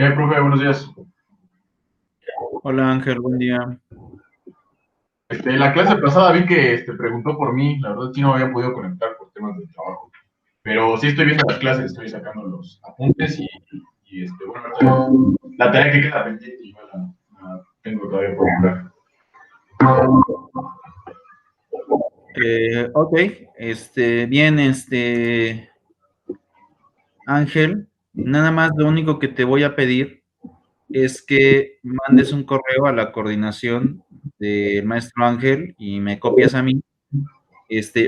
¿Qué hay, profe? Buenos días. Hola Ángel, buen día. La clase pasada vi que preguntó por mí. La verdad sí no había podido conectar por temas de trabajo. Pero sí estoy viendo las clases, estoy sacando los apuntes bueno, la tarea que queda pendiente igual la tengo todavía por comprar. Ok, bien, Ángel, nada más lo único que te voy a pedir es que mandes un correo a la coordinación del maestro Ángel y me copias a mí,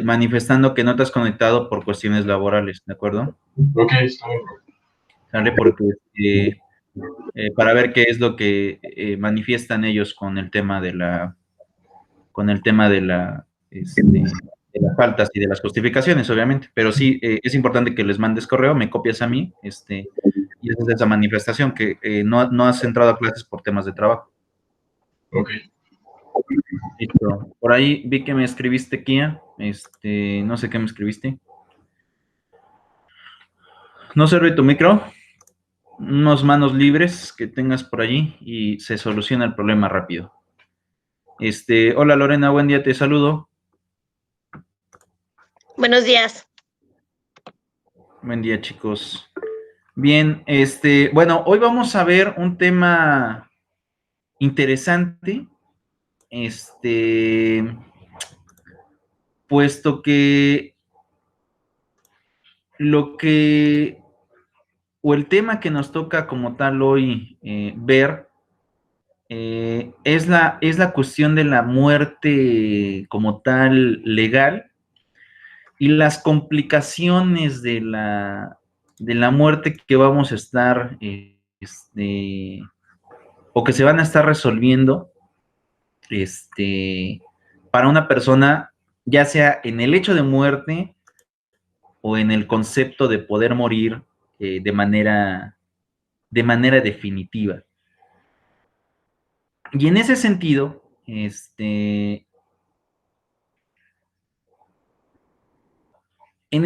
manifestando que no te has conectado por cuestiones laborales, ¿de acuerdo? Ok, está bien. ¿Sale? Porque para ver qué es lo que manifiestan ellos con el tema de las faltas y de las justificaciones, obviamente, pero sí es importante que les mandes correo, me copias a mí, y haces esa manifestación que no has entrado a clases por temas de trabajo. Ok. Listo. Por ahí vi que me escribiste, Kia, no sé qué me escribiste. No sirve tu micro, unos manos libres que tengas por allí y se soluciona el problema rápido. Hola Lorena, buen día, te saludo. Buenos días. Buen día, chicos. Bien, bueno, hoy vamos a ver un tema interesante, puesto que lo que, o el tema que nos toca como tal hoy ver, es la cuestión de la muerte como tal legal y las complicaciones de la muerte que vamos a estar, o que se van a estar resolviendo para una persona, ya sea en el hecho de muerte o en el concepto de poder morir de manera definitiva. Y en ese sentido, en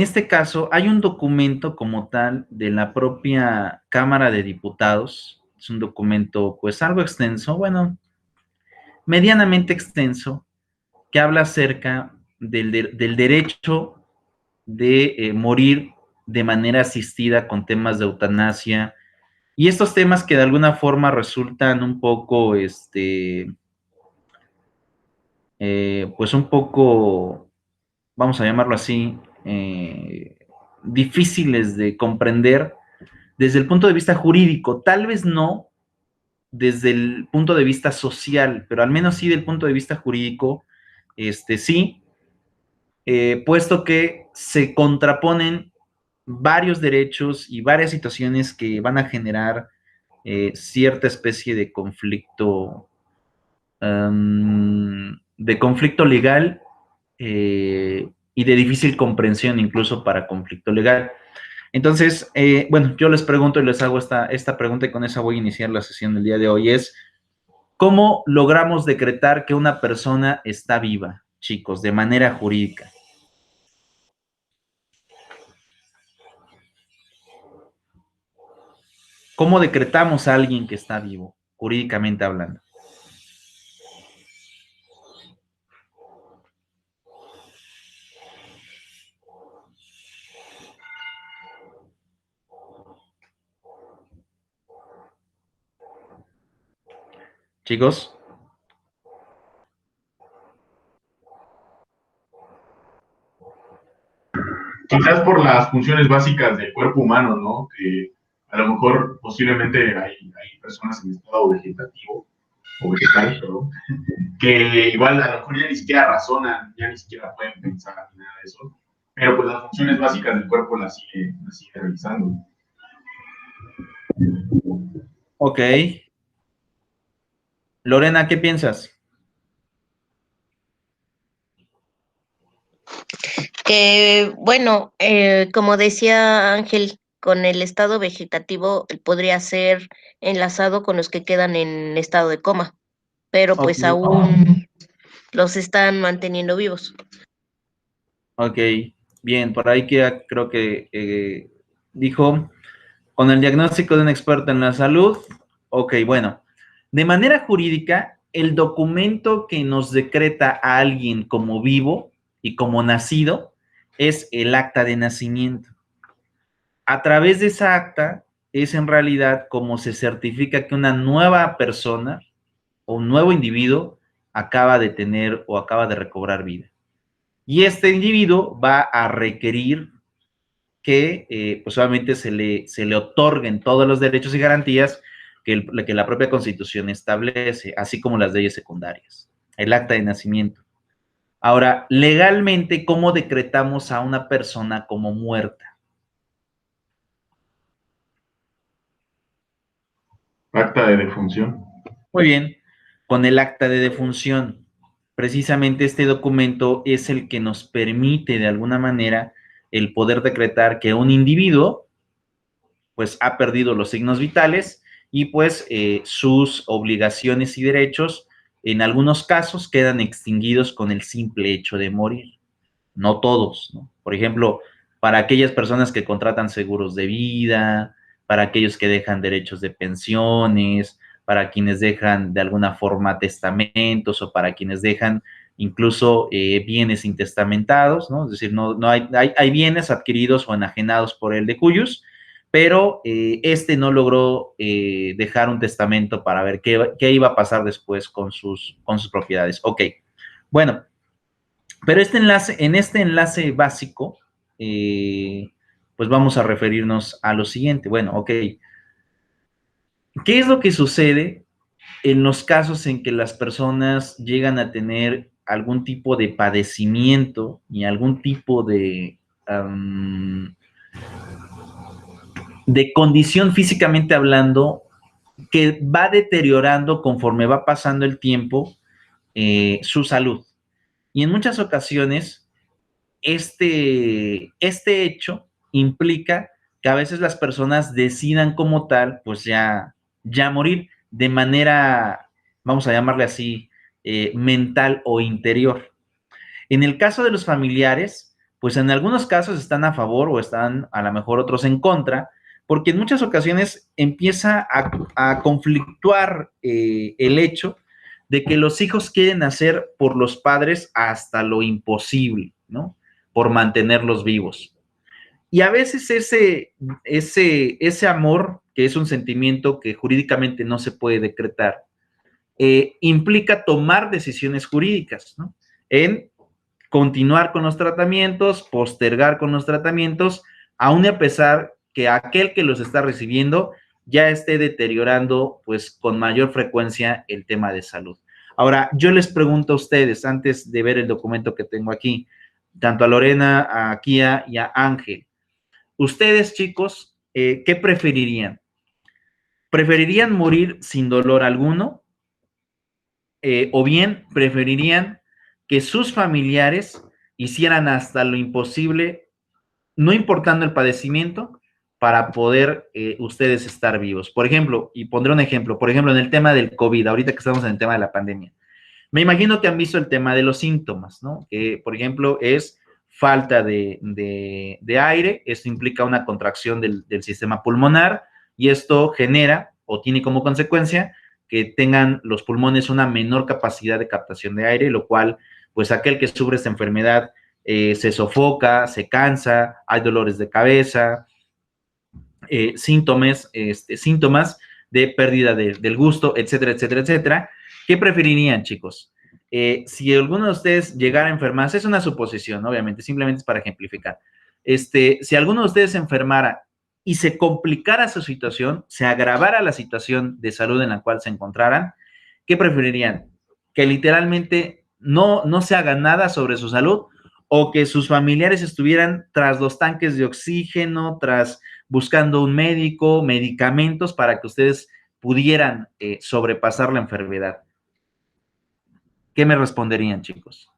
este caso hay un documento como tal de la propia Cámara de Diputados. Es un documento pues algo extenso, bueno, medianamente extenso, que habla acerca del derecho de morir de manera asistida con temas de eutanasia y estos temas que de alguna forma resultan un poco, pues un poco, vamos a llamarlo así, difíciles de comprender desde el punto de vista jurídico, tal vez no desde el punto de vista social, pero al menos sí del punto de vista jurídico, sí, puesto que se contraponen varios derechos y varias situaciones que van a generar cierta especie de conflicto legal y de difícil comprensión incluso para conflicto legal. Entonces, bueno, yo les pregunto y les hago esta pregunta y con esa voy a iniciar la sesión del día de hoy, es ¿cómo logramos decretar que una persona está viva, chicos, de manera jurídica? ¿Cómo decretamos a alguien que está vivo, jurídicamente hablando? Chicos, Quizás por las funciones básicas del cuerpo humano, ¿no? Que a lo mejor posiblemente hay personas en estado vegetativo o vegetal, perdón, que igual a lo mejor ya ni siquiera razonan, ya ni siquiera pueden pensar ni nada de eso, pero pues las funciones básicas del cuerpo las sigue realizando. ok. Lorena, ¿qué piensas? Bueno, como decía Ángel, con el estado vegetativo podría ser enlazado con los que quedan en estado de coma, pero Ok, pues aún los están manteniendo vivos. ok, bien, por ahí que creo que dijo, Con el diagnóstico de un experto en la salud, ok, bueno, de manera jurídica, el documento que nos decreta a alguien como vivo y como nacido es el acta de nacimiento. A través de esa acta es en realidad como se certifica que una nueva persona o un nuevo individuo acaba de tener o acaba de recobrar vida. Y este individuo va a requerir que pues obviamente se le otorguen todos los derechos y garantías que la propia Constitución establece, así como las leyes secundarias, el acta de nacimiento. Ahora, legalmente, ¿cómo decretamos a una persona como muerta? Acta de defunción. Muy bien, con el acta de defunción. Precisamente este documento es el que nos permite de alguna manera el poder decretar que un individuo pues ha perdido los signos vitales y pues sus obligaciones y derechos en algunos casos quedan extinguidos con el simple hecho de morir. No todos, ¿no? Por ejemplo, para aquellas personas que contratan seguros de vida, para aquellos que dejan derechos de pensiones, para quienes dejan de alguna forma testamentos o para quienes dejan incluso bienes intestamentados, ¿no? Es decir, no hay bienes adquiridos o enajenados por el de cuyos, pero este no logró dejar un testamento para ver qué iba a pasar después con sus propiedades. Ok, bueno, pero en este enlace básico, pues vamos a referirnos a lo siguiente. Bueno, ok, ¿qué es lo que sucede en los casos en que las personas llegan a tener algún tipo de padecimiento y algún tipo de condición físicamente hablando que va deteriorando conforme va pasando el tiempo su salud? Y en muchas ocasiones este hecho implica que a veces las personas decidan como tal, pues ya morir de manera, vamos a llamarle así, mental o interior. En el caso de los familiares, pues en algunos casos están a favor o están a lo mejor otros en contra, porque en muchas ocasiones empieza a conflictuar el hecho de que los hijos quieren hacer por los padres hasta lo imposible, ¿no? Por mantenerlos vivos. Y a veces ese amor, que es un sentimiento que jurídicamente no se puede decretar, implica tomar decisiones jurídicas, ¿no? En continuar con los tratamientos, postergar con los tratamientos, aun a pesar que aquel que los está recibiendo ya esté deteriorando pues con mayor frecuencia el tema de salud. Ahora, yo les pregunto a ustedes, antes de ver el documento que tengo aquí, tanto a Lorena, a Kia y a Ángel, ustedes chicos, ¿qué preferirían? ¿Preferirían morir sin dolor alguno? O bien preferirían que sus familiares hicieran hasta lo imposible, no importando el padecimiento, para poder ustedes estar vivos. Por ejemplo, y pondré un ejemplo, por ejemplo, en el tema del COVID, ahorita que estamos en el tema de la pandemia, me imagino que han visto el tema de los síntomas, ¿no? Que, por ejemplo, es falta de aire, esto implica una contracción del sistema pulmonar y esto genera o tiene como consecuencia que tengan los pulmones una menor capacidad de captación de aire, lo cual, pues aquel que sufre esta enfermedad se sofoca, se cansa, hay dolores de cabeza, síntomas de pérdida del gusto, etcétera, etcétera, etcétera. ¿Qué preferirían, chicos? Si alguno de ustedes llegara a enfermarse, es una suposición, obviamente, simplemente es para ejemplificar. Si alguno de ustedes se enfermara y se complicara su situación, se agravara la situación de salud en la cual se encontraran, ¿qué preferirían? Que literalmente no se haga nada sobre su salud o que sus familiares estuvieran tras los tanques de oxígeno, tras buscando un médico, medicamentos para que ustedes pudieran sobrepasar la enfermedad. ¿Qué me responderían, chicos?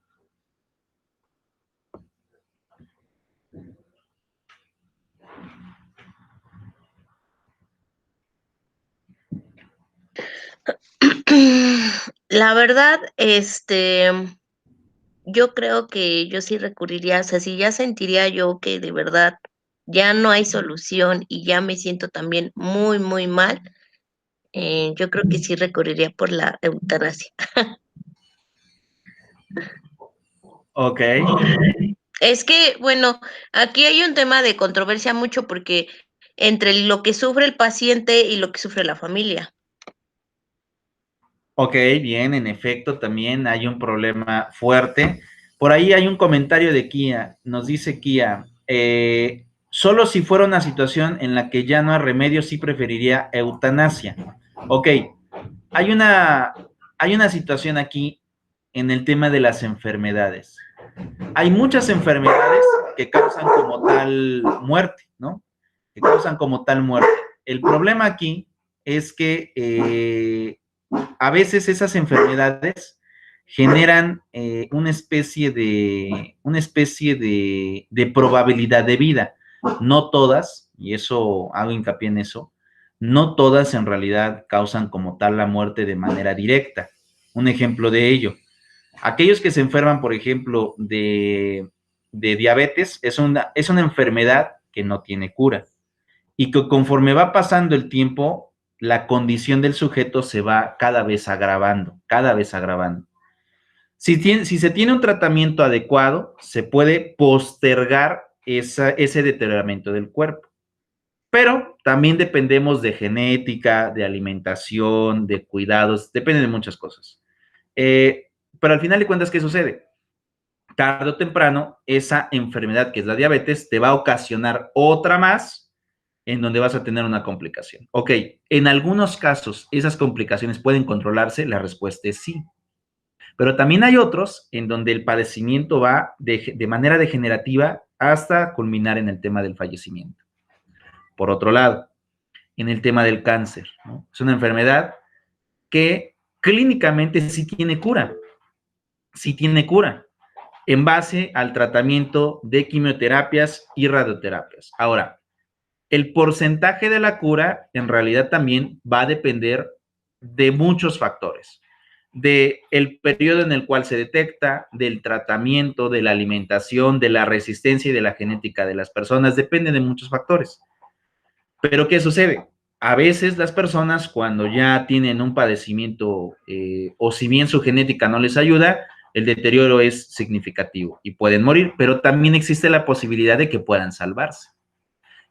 La verdad, yo creo que yo sí recurriría, o sea, si ya sentiría yo que de verdad ya no hay solución y ya me siento también muy, muy mal, yo creo que sí recurriría por la eutanasia. Ok, Es que, bueno, aquí hay un tema de controversia mucho porque entre lo que sufre el paciente y lo que sufre la familia. ok, bien, en efecto, también hay un problema fuerte. Por ahí hay un comentario de Kia, nos dice Kia, solo si fuera una situación en la que ya no hay remedio, sí preferiría eutanasia. Ok, hay una, hay una situación aquí en el tema de las enfermedades. Hay muchas enfermedades que causan como tal muerte, ¿no? Que causan como tal muerte. El problema aquí es que a veces esas enfermedades generan una especie de probabilidad de vida. No todas, y eso hago hincapié en eso, no todas en realidad causan como tal la muerte de manera directa. Un ejemplo de ello, aquellos que se enferman, por ejemplo, de diabetes, es una enfermedad que no tiene cura y que conforme va pasando el tiempo, la condición del sujeto se va cada vez agravando, cada vez agravando. Si se tiene un tratamiento adecuado, se puede postergar ese deterioramiento del cuerpo. Pero también dependemos de genética, de alimentación, de cuidados, depende de muchas cosas. Pero al final de cuentas, ¿qué sucede? Tarde o temprano, esa enfermedad que es la diabetes te va a ocasionar otra más en donde vas a tener una complicación. Ok, en algunos casos, ¿esas complicaciones pueden controlarse? La respuesta es sí. Pero también hay otros en donde el padecimiento va de manera degenerativa hasta culminar en el tema del fallecimiento. Por otro lado, en el tema del cáncer, ¿no? Es una enfermedad que clínicamente sí tiene cura, en base al tratamiento de quimioterapias y radioterapias. Ahora, el porcentaje de la cura en realidad también va a depender de muchos factores, de el periodo en el cual se detecta, del tratamiento, de la alimentación, de la resistencia y de la genética de las personas, depende de muchos factores. Pero ¿qué sucede? A veces las personas cuando ya tienen un padecimiento o si bien su genética no les ayuda, el deterioro es significativo y pueden morir, pero también existe la posibilidad de que puedan salvarse.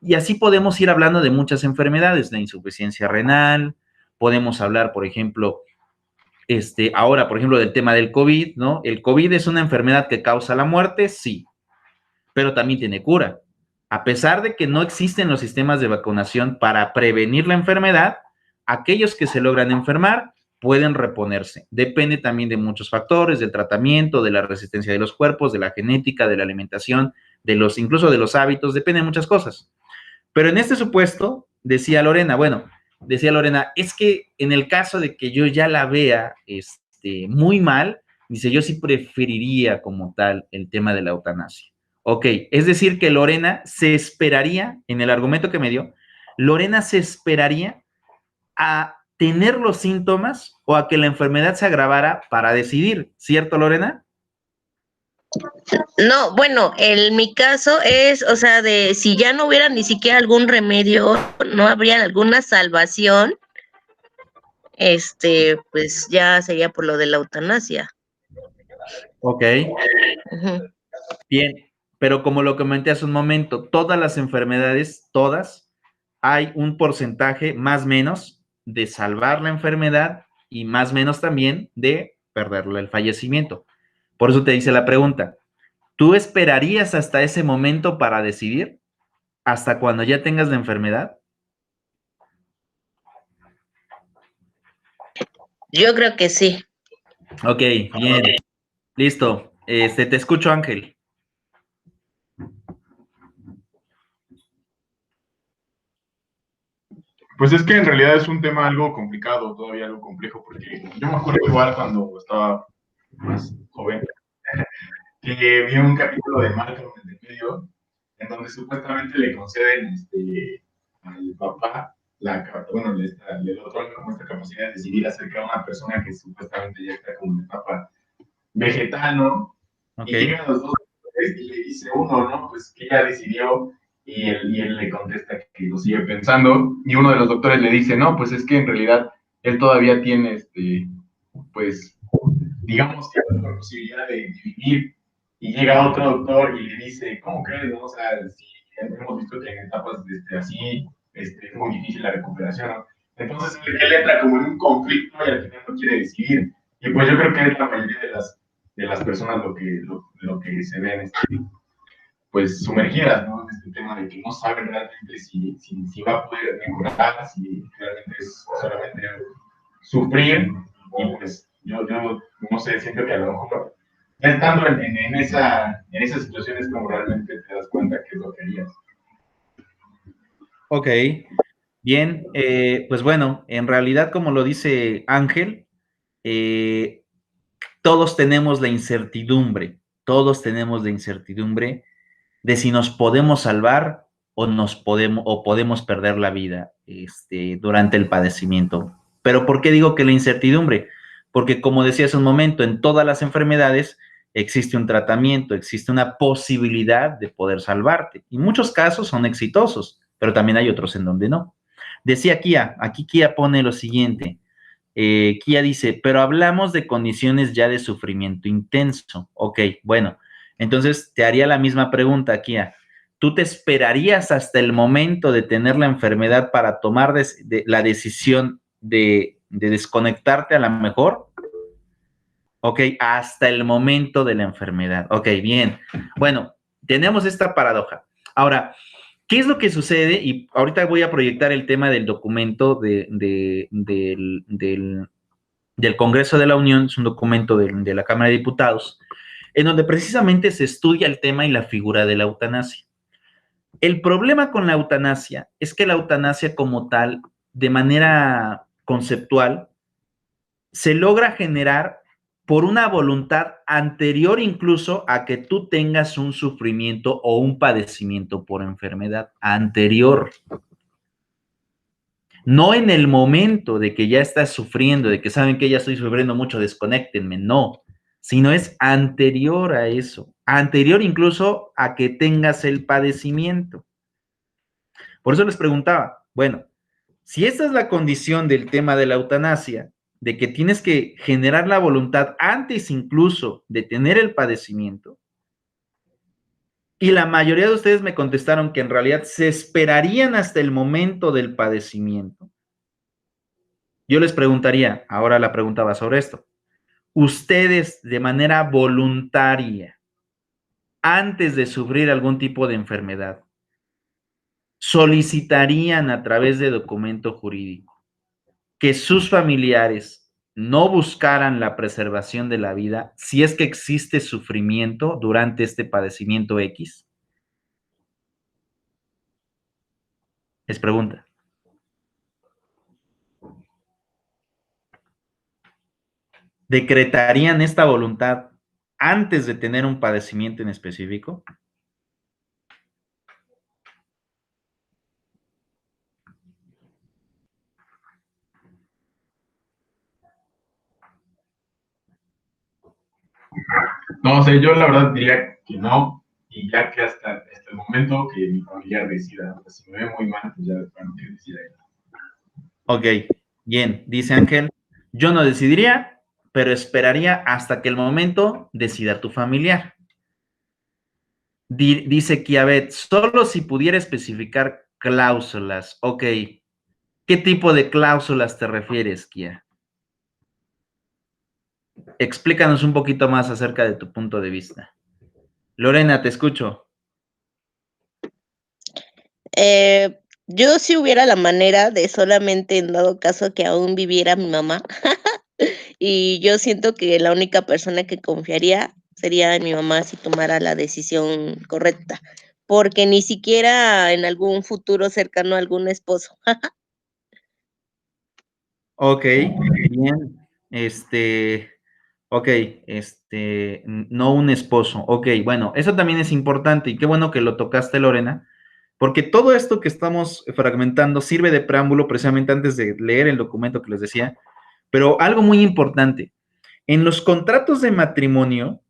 Y así podemos ir hablando de muchas enfermedades, la insuficiencia renal, podemos hablar, por ejemplo, ahora, por ejemplo, del tema del COVID, ¿no? ¿El COVID es una enfermedad que causa la muerte? Sí, pero también tiene cura. A pesar de que no existen los sistemas de vacunación para prevenir la enfermedad, aquellos que se logran enfermar pueden reponerse. Depende también de muchos factores, del tratamiento, de la resistencia de los cuerpos, de la genética, de la alimentación, incluso de los hábitos, depende de muchas cosas. Pero en este supuesto, decía Lorena, es que en el caso de que yo ya la vea muy mal, dice, yo sí preferiría como tal el tema de la eutanasia. Ok, es decir que Lorena se esperaría, en el argumento que me dio, Lorena se esperaría a tener los síntomas o a que la enfermedad se agravara para decidir, ¿cierto, Lorena? No, bueno, en mi caso es, o sea, de si ya no hubiera ni siquiera algún remedio, no habría alguna salvación, pues ya sería por lo de la eutanasia. Ok. Ujú. Bien, pero como lo comenté hace un momento, todas las enfermedades, todas, hay un porcentaje más o menos de salvar la enfermedad y más o menos también de perderle el fallecimiento. Por eso te hice la pregunta, ¿tú esperarías hasta ese momento para decidir? ¿Hasta cuando ya tengas la enfermedad? Yo creo que sí. Ok, bien, listo. Te escucho, Ángel. Pues es que en realidad es un tema algo complicado, todavía algo complejo, porque yo me acuerdo igual cuando estaba más joven, que vi un capítulo de Malcolm en el medio, en donde supuestamente le conceden al papá bueno, le otorgan como esta capacidad de decidir acerca de una persona que supuestamente ya está como en etapa vegetal, ¿no? Ok. Y llegan los dos y le dice uno, ¿no? Pues que ya decidió y él le contesta que lo sigue pensando, y uno de los doctores le dice, no, pues es que en realidad él todavía tiene, pues, digamos, la posibilidad de vivir, y llega otro doctor y le dice, ¿cómo crees? No? O sea, si hemos visto que en etapas así es muy difícil la recuperación, ¿no? Entonces él entra como en un conflicto y al final no quiere decidir. Y pues yo creo que es la mayoría de las personas lo que se ven pues sumergidas, ¿no? En este tema de que no saben realmente si va a poder mejorar, si realmente es solamente sufrir. Y pues yo no sé, siento que a lo mejor ya estando en esas situaciones como realmente te das cuenta que es lo que harías. Ok, bien, pues bueno, en realidad como lo dice Ángel, todos tenemos la incertidumbre de si nos podemos salvar o podemos perder la vida durante el padecimiento. Pero ¿por qué digo que la incertidumbre? Porque como decía hace un momento, en todas las enfermedades existe un tratamiento, existe una posibilidad de poder salvarte. Y muchos casos son exitosos, pero también hay otros en donde no. Decía Kia, aquí Kia pone lo siguiente. Kia dice, pero hablamos de condiciones ya de sufrimiento intenso. Ok, bueno, entonces te haría la misma pregunta, Kia. ¿Tú te esperarías hasta el momento de tener la enfermedad para tomar la decisión de desconectarte a la mejor? Ok, hasta el momento de la enfermedad. Ok, bien. Bueno, tenemos esta paradoja. Ahora, ¿qué es lo que sucede? Y ahorita voy a proyectar el tema del documento del Congreso de la Unión, es un documento de la Cámara de Diputados, en donde precisamente se estudia el tema y la figura de la eutanasia. El problema con la eutanasia es que la eutanasia como tal, de manera conceptual, se logra generar por una voluntad anterior incluso a que tú tengas un sufrimiento o un padecimiento por enfermedad anterior. No en el momento de que ya estás sufriendo, de que saben que ya estoy sufriendo mucho, desconéctenme, no, sino es anterior a eso, anterior incluso a que tengas el padecimiento. Por eso les preguntaba, bueno, si esta es la condición del tema de la eutanasia, de que tienes que generar la voluntad antes incluso de tener el padecimiento, y la mayoría de ustedes me contestaron que en realidad se esperarían hasta el momento del padecimiento, yo les preguntaría, ahora la pregunta va sobre esto, ustedes de manera voluntaria, antes de sufrir algún tipo de enfermedad, solicitarían a través de documento jurídico que sus familiares no buscaran la preservación de la vida si es que existe sufrimiento durante este padecimiento X? Es pregunta. ¿Decretarían esta voluntad antes de tener un padecimiento en específico? No, o sea, yo la verdad diría que no, y ya que hasta el momento que mi familiar decida, o sea, si me ve muy mal, pues ya de plano que decida él. Ok, bien, dice Ángel, yo no decidiría, pero esperaría hasta que el momento decida tu familiar. Dice Kiabet, solo si pudiera especificar cláusulas. Ok, ¿qué tipo de cláusulas te refieres, Kia? Explícanos un poquito más acerca de tu punto de vista. Lorena, te escucho. Yo si hubiera la manera de solamente en dado caso que aún viviera mi mamá, y yo siento que la única persona que confiaría sería en mi mamá si tomara la decisión correcta, porque ni siquiera en algún futuro cercano a algún esposo. Ok, bien. Ok, no un esposo. Ok, bueno, eso también es importante y qué bueno que lo tocaste, Lorena, porque todo esto que estamos fragmentando sirve de preámbulo precisamente antes de leer el documento que les decía, pero algo muy importante, en los contratos de matrimonio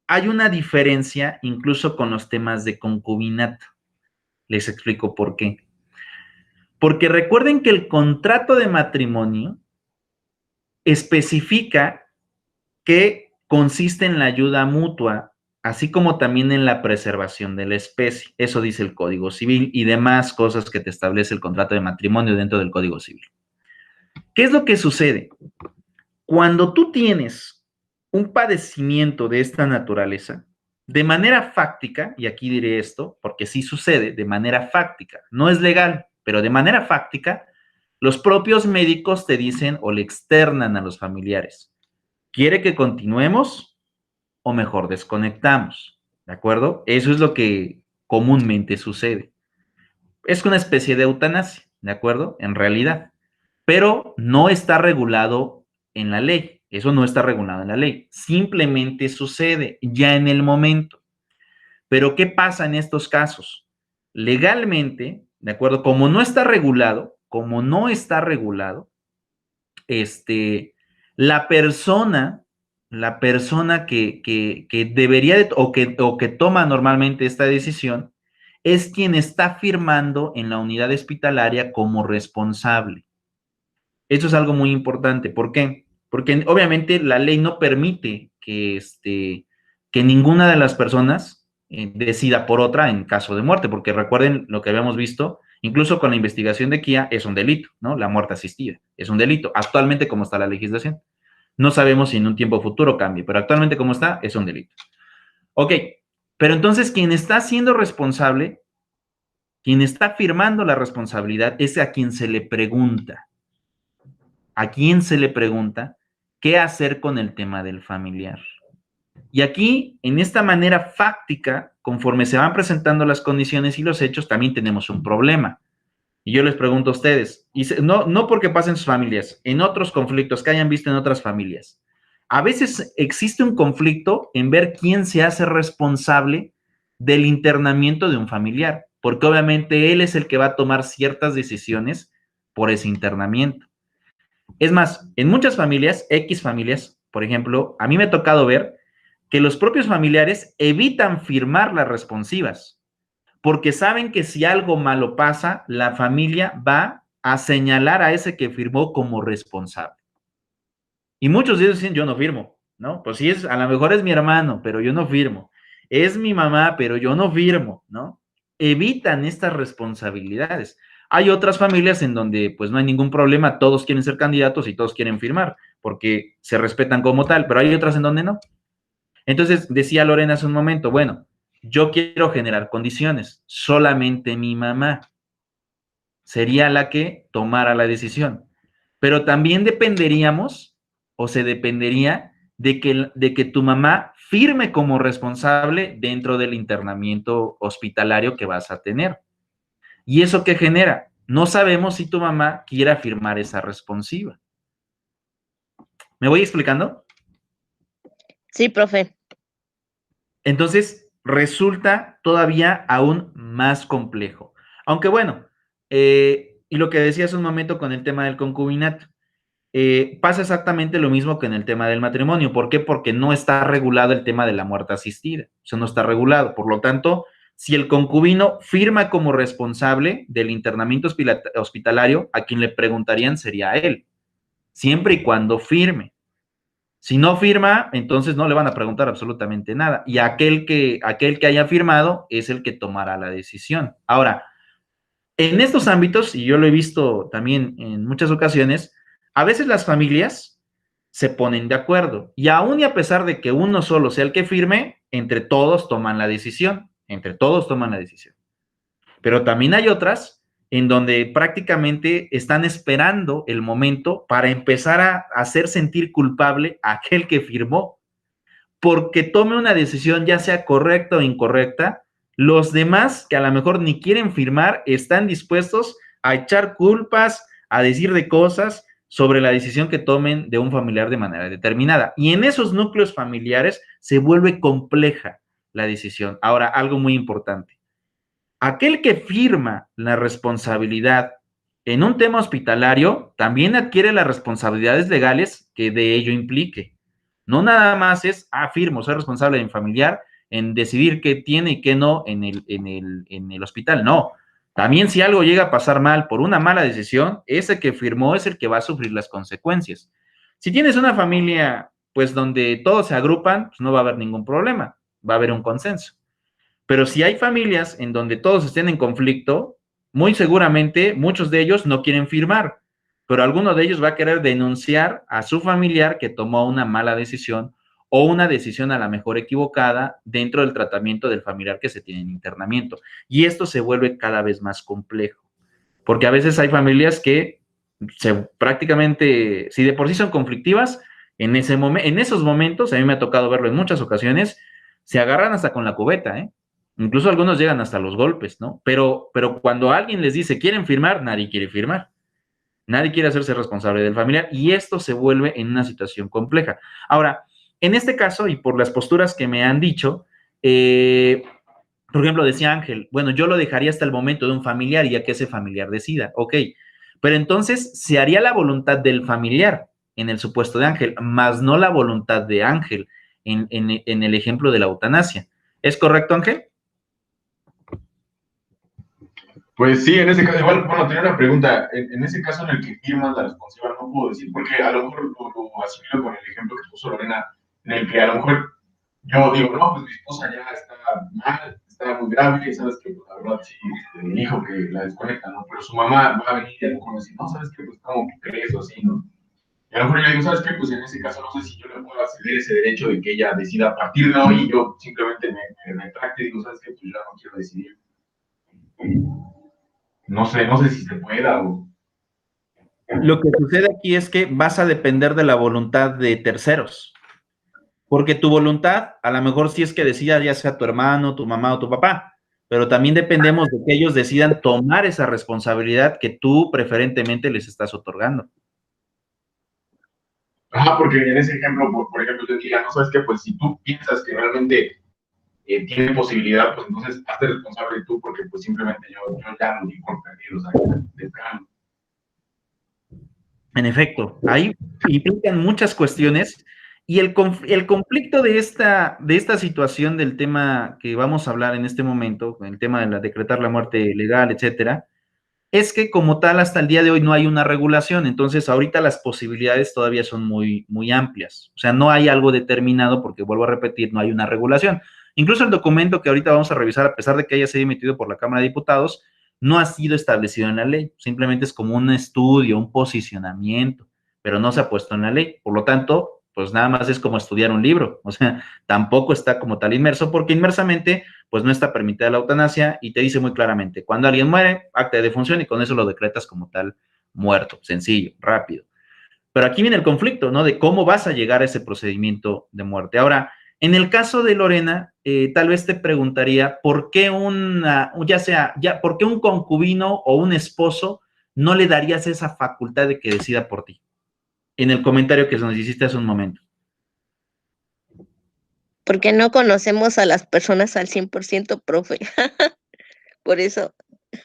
hay una diferencia incluso con los temas de concubinato. Les explico por qué. Porque recuerden que el contrato de matrimonio especifica que consiste en la ayuda mutua, así como también en la preservación de la especie. Eso dice el Código Civil y demás cosas que te establece el contrato de matrimonio dentro del Código Civil. ¿Qué es lo que sucede? Cuando tú tienes un padecimiento de esta naturaleza, de manera fáctica, y aquí diré esto, porque sí sucede, de manera fáctica, no es legal, pero de manera fáctica, los propios médicos te dicen o le externan a los familiares, ¿quiere que continuemos o mejor desconectamos? ¿De acuerdo? Eso es lo que comúnmente sucede. Es una especie de eutanasia, ¿de acuerdo? En realidad, pero no está regulado en la ley. Eso no está regulado en la ley. Simplemente sucede ya en el momento. Pero ¿qué pasa en estos casos? Legalmente, ¿de acuerdo? Como no está regulado, la persona que debería o que toma normalmente esta decisión es quien está firmando en la unidad hospitalaria como responsable. Eso es algo muy importante. ¿Por qué? Porque obviamente la ley no permite que ninguna de las personas decida por otra en caso de muerte, porque recuerden lo que habíamos visto, incluso con la investigación de Kia, es un delito, ¿no? La muerte asistida es un delito, actualmente como está la legislación. No sabemos si en un tiempo futuro cambie, pero actualmente como está, es un delito. Ok, pero entonces quien está siendo responsable, quien está firmando la responsabilidad, es a quien se le pregunta. ¿A quién se le pregunta qué hacer con el tema del familiar? Y aquí, en esta manera fáctica, conforme se van presentando las condiciones y los hechos, también tenemos un problema. Y yo les pregunto a ustedes, y no porque pasen sus familias, en otros conflictos que hayan visto en otras familias, a veces existe un conflicto en ver quién se hace responsable del internamiento de un familiar, porque obviamente él es el que va a tomar ciertas decisiones por ese internamiento. Es más, en muchas familias, X familias, por ejemplo, a mí me ha tocado ver que los propios familiares evitan firmar las responsivas, porque saben que si algo malo pasa, la familia va a señalar a ese que firmó como responsable. Y muchos de ellos dicen, yo no firmo, ¿no? Pues sí, a lo mejor es mi hermano, pero yo no firmo. Es mi mamá, pero yo no firmo, ¿no? Evitan estas responsabilidades. Hay otras familias en donde pues no hay ningún problema, todos quieren ser candidatos y todos quieren firmar, porque se respetan como tal, pero hay otras en donde no. Entonces, decía Lorena hace un momento, bueno, yo quiero generar condiciones, solamente mi mamá sería la que tomara la decisión, pero también dependeríamos o se dependería de que tu mamá firme como responsable dentro del internamiento hospitalario que vas a tener. ¿Y eso qué genera? No sabemos si tu mamá quiera firmar esa responsiva. ¿Me voy explicando? Sí, profe. Entonces, resulta todavía aún más complejo. Aunque bueno, y lo que decía hace un momento con el tema del concubinato, pasa exactamente lo mismo que en el tema del matrimonio. ¿Por qué? Porque no está regulado el tema de la muerte asistida. Eso no está regulado. Por lo tanto, si el concubino firma como responsable del internamiento hospitalario, a quien le preguntarían sería a él, siempre y cuando firme. Si no firma, entonces no le van a preguntar absolutamente nada. Y aquel que haya firmado es el que tomará la decisión. Ahora, en estos ámbitos, y yo lo he visto también en muchas ocasiones, a veces las familias se ponen de acuerdo. Y aún y a pesar de que uno solo sea el que firme, entre todos toman la decisión. Entre todos toman la decisión. Pero también hay otras en donde prácticamente están esperando el momento para empezar a hacer sentir culpable a aquel que firmó, porque tome una decisión ya sea correcta o incorrecta, los demás que a lo mejor ni quieren firmar están dispuestos a echar culpas, a decir de cosas sobre la decisión que tomen de un familiar de manera determinada. Y en esos núcleos familiares se vuelve compleja la decisión. Ahora, algo muy importante. Aquel que firma la responsabilidad en un tema hospitalario también adquiere las responsabilidades legales que de ello implique. No nada más es, firmo, soy responsable de mi familiar en decidir qué tiene y qué no en el hospital. No, También si algo llega a pasar mal por una mala decisión, ese que firmó es el que va a sufrir las consecuencias. Si tienes una familia, pues donde todos se agrupan, pues no va a haber ningún problema, va a haber un consenso. Pero si hay familias en donde todos estén en conflicto, muy seguramente muchos de ellos no quieren firmar, pero alguno de ellos va a querer denunciar a su familiar que tomó una mala decisión o una decisión a la mejor equivocada dentro del tratamiento del familiar que se tiene en internamiento. Y esto se vuelve cada vez más complejo, porque a veces hay familias que prácticamente, si de por sí son conflictivas, en esos momentos, a mí me ha tocado verlo en muchas ocasiones, se agarran hasta con la cubeta, ¿eh? Incluso algunos llegan hasta los golpes, ¿no? Pero cuando alguien les dice, ¿quieren firmar? Nadie quiere firmar. Nadie quiere hacerse responsable del familiar y esto se vuelve en una situación compleja. Ahora, en este caso, y por las posturas que me han dicho, por ejemplo, decía Ángel, bueno, yo lo dejaría hasta el momento de un familiar, ya que ese familiar decida, ok, pero entonces se haría la voluntad del familiar en el supuesto de Ángel, más no la voluntad de Ángel en el ejemplo de la eutanasia. ¿Es correcto, Ángel? Pues sí, en ese caso, igual, bueno, tenía una pregunta. En ese caso en el que firmas la responsabilidad, no puedo decir, porque a lo mejor lo asimilo con el ejemplo que puso Lorena, en el que a lo mejor yo digo, no, pues mi esposa ya está mal, está muy grave, sabes que, pues, la verdad, sí, el hijo que la desconecta, ¿no? Pero su mamá va a venir y a lo mejor me dice, no, sabes que, pues, ¿cómo crees o así, no? Y a lo mejor yo digo, ¿sabes qué? Pues en ese caso no sé si yo le puedo acceder ese derecho de que ella decida a partir de hoy y yo simplemente me retracte y digo, ¿sabes qué? Pues yo no quiero decidir. No sé si se pueda o... Lo que sucede aquí es que vas a depender de la voluntad de terceros, porque tu voluntad, a lo mejor sí es que decida ya sea tu hermano, tu mamá o tu papá, pero también dependemos de que ellos decidan tomar esa responsabilidad que tú preferentemente les estás otorgando. Ajá, porque en ese ejemplo, por ejemplo, yo diría, no sabes qué, pues si tú piensas que realmente tiene posibilidad, pues entonces hazte responsable tú, porque pues simplemente yo ya lo di por perdido, o sea, de plano. En efecto, ahí implican muchas cuestiones y el conflicto de esta situación del tema que vamos a hablar en este momento, el tema de decretar la muerte legal, etcétera, es que como tal hasta el día de hoy no hay una regulación, entonces ahorita las posibilidades todavía son muy, muy amplias, o sea, no hay algo determinado porque vuelvo a repetir, no hay una regulación. Incluso el documento que ahorita vamos a revisar, a pesar de que haya sido emitido por la Cámara de Diputados, no ha sido establecido en la ley, simplemente es como un estudio, un posicionamiento, pero no se ha puesto en la ley, por lo tanto, pues nada más es como estudiar un libro, o sea, tampoco está como tal inmerso, porque inmersamente pues no está permitida la eutanasia y te dice muy claramente, cuando alguien muere, acta de defunción y con eso lo decretas como tal muerto, sencillo, rápido. Pero aquí viene el conflicto, ¿no? De cómo vas a llegar a ese procedimiento de muerte. Ahora, en el caso de Lorena, tal vez te preguntaría, ¿por qué por qué un concubino o un esposo no le darías esa facultad de que decida por ti? En el comentario que nos hiciste hace un momento. Porque no conocemos a las personas al 100%, profe. Por eso.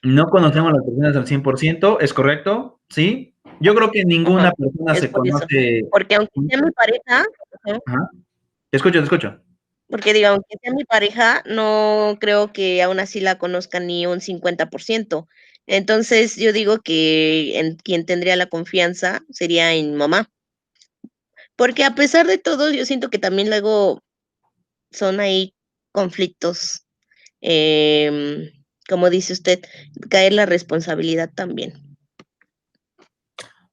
No conocemos a las personas al 100%, ¿es correcto? ¿Sí? Yo creo que ninguna persona Es se por eso. conoce. Porque aunque sea mi pareja, Ajá. Te escucho, te escucho. porque digo, aunque sea mi pareja, no creo que aún así la conozca ni un 50%. Entonces, yo digo que en quien tendría la confianza sería en mi mamá. Porque a pesar de todo, yo siento que también luego son ahí conflictos. em, Como dice usted, cae la responsabilidad también.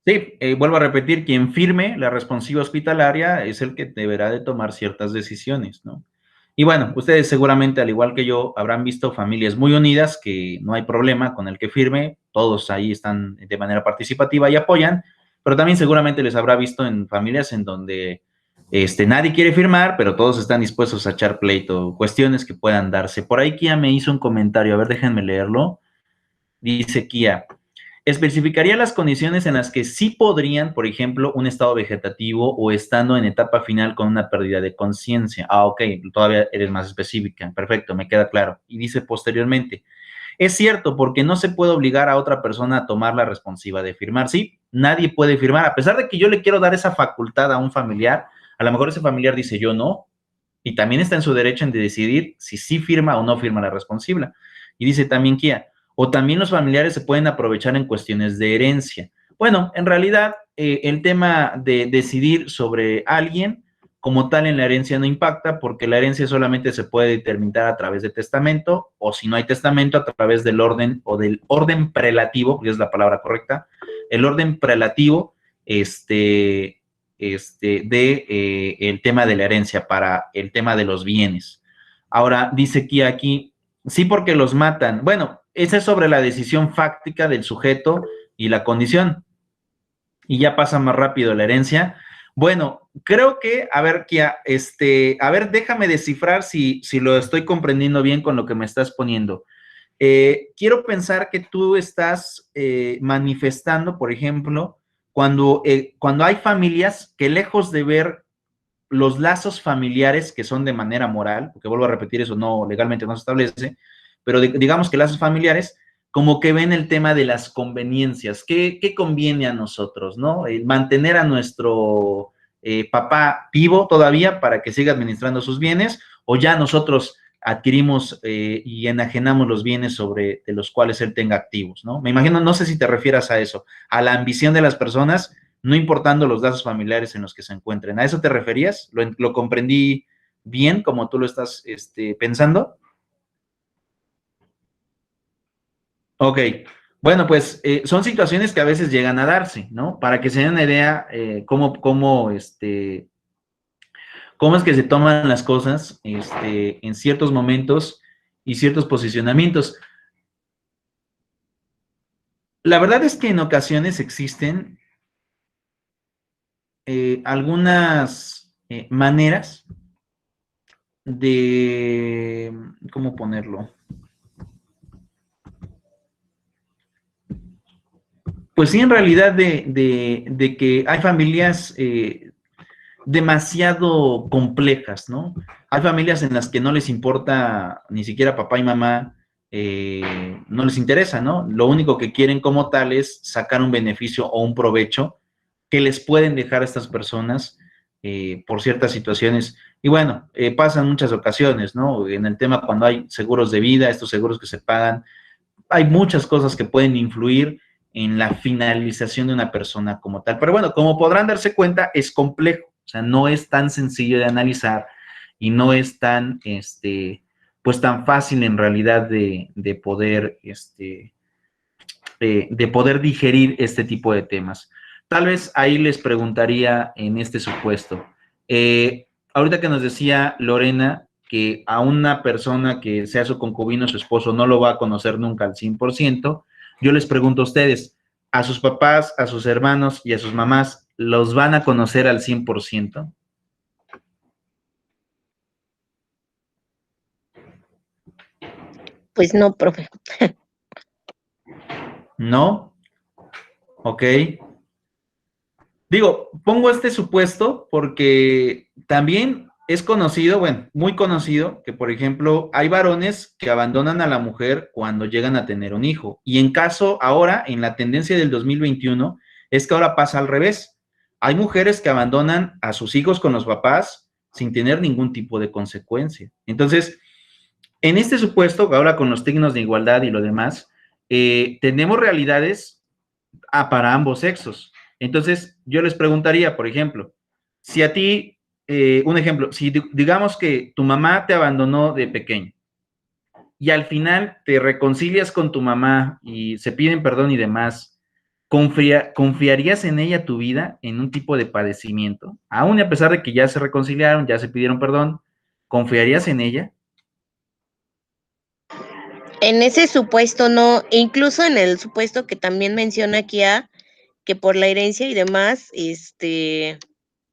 Sí, vuelvo a repetir, quien firme la responsiva hospitalaria es el que deberá de tomar ciertas decisiones, ¿no? Y bueno, ustedes seguramente, al igual que yo, habrán visto familias muy unidas que no hay problema con el que firme, todos ahí están de manera participativa y apoyan, pero también seguramente les habrá visto en familias en donde nadie quiere firmar, pero todos están dispuestos a echar pleito, cuestiones que puedan darse. Por ahí Kia me hizo un comentario, a ver, déjenme leerlo. Dice Kia, especificaría las condiciones en las que sí podrían, por ejemplo, un estado vegetativo o estando en etapa final con una pérdida de conciencia. Ah, ok, todavía eres más específica. Perfecto, me queda claro. Y dice posteriormente, es cierto, porque no se puede obligar a otra persona a tomar la responsiva de firmar. Sí, nadie puede firmar. A pesar de que yo le quiero dar esa facultad a un familiar, a lo mejor ese familiar dice yo no, y también está en su derecho en decidir si sí firma o no firma la responsiva. Y dice también Kia, o también los familiares se pueden aprovechar en cuestiones de herencia. Bueno, en realidad, el tema de decidir sobre alguien como tal en la herencia no impacta, porque la herencia solamente se puede determinar a través de testamento, o si no hay testamento, a través del orden o del orden prelativo, que es la palabra correcta, el orden prelativo el tema de la herencia para el tema de los bienes. Ahora, dice aquí, sí, porque los matan. Bueno, esa es sobre la decisión fáctica del sujeto y la condición. Y ya pasa más rápido la herencia. Bueno, creo que, a ver, Kia, a ver, déjame descifrar si lo estoy comprendiendo bien con lo que me estás poniendo. Quiero pensar que tú estás manifestando, por ejemplo, cuando hay familias que lejos de ver los lazos familiares que son de manera moral, porque vuelvo a repetir, eso no legalmente no se establece, pero digamos que lazos familiares, como que ven el tema de las conveniencias, ¿qué conviene a nosotros, no? El mantener a nuestro papá vivo todavía para que siga administrando sus bienes, o ya nosotros adquirimos y enajenamos los bienes de los cuales él tenga activos, ¿no? Me imagino, no sé si te refieras a eso, a la ambición de las personas, no importando los lazos familiares en los que se encuentren. ¿A eso te referías? ¿Lo comprendí bien como tú lo estás pensando? Ok. Bueno, pues son situaciones que a veces llegan a darse, ¿no? Para que se den una idea cómo es que se toman las cosas en ciertos momentos y ciertos posicionamientos. La verdad es que en ocasiones existen algunas maneras de, ¿cómo ponerlo? Pues sí, en realidad de que hay familias demasiado complejas, ¿no? Hay familias en las que no les importa ni siquiera papá y mamá, no les interesa, ¿no? Lo único que quieren como tal es sacar un beneficio o un provecho que les pueden dejar a estas personas por ciertas situaciones. Y bueno, pasan muchas ocasiones, ¿no? En el tema cuando hay seguros de vida, estos seguros que se pagan, hay muchas cosas que pueden influir en la finalización de una persona como tal. Pero bueno, como podrán darse cuenta, es complejo, o sea, no es tan sencillo de analizar y no es tan, pues tan fácil en realidad de poder, de poder digerir este tipo de temas. Tal vez ahí les preguntaría en este supuesto. Ahorita que nos decía Lorena que a una persona que sea su concubino, su esposo, no lo va a conocer nunca al 100%, yo les pregunto a ustedes, a sus papás, a sus hermanos y a sus mamás, ¿los van a conocer al 100%? Pues no, profe. ¿No? Ok. Digo, pongo este supuesto porque también es conocido, bueno, muy conocido, que por ejemplo hay varones que abandonan a la mujer cuando llegan a tener un hijo. Y en caso ahora, en la tendencia del 2021, es que ahora pasa al revés. Hay mujeres que abandonan a sus hijos con los papás sin tener ningún tipo de consecuencia. Entonces, en este supuesto, ahora con los signos de igualdad y lo demás, tenemos realidades para ambos sexos. Entonces, yo les preguntaría, por ejemplo, si a ti, un ejemplo, si digamos que tu mamá te abandonó de pequeño y al final te reconcilias con tu mamá y se piden perdón y demás, ¿confiarías en ella tu vida en un tipo de padecimiento? Aún a pesar de que ya se reconciliaron, ya se pidieron perdón, ¿confiarías en ella? En ese supuesto no, incluso en el supuesto que también menciona aquí que por la herencia y demás,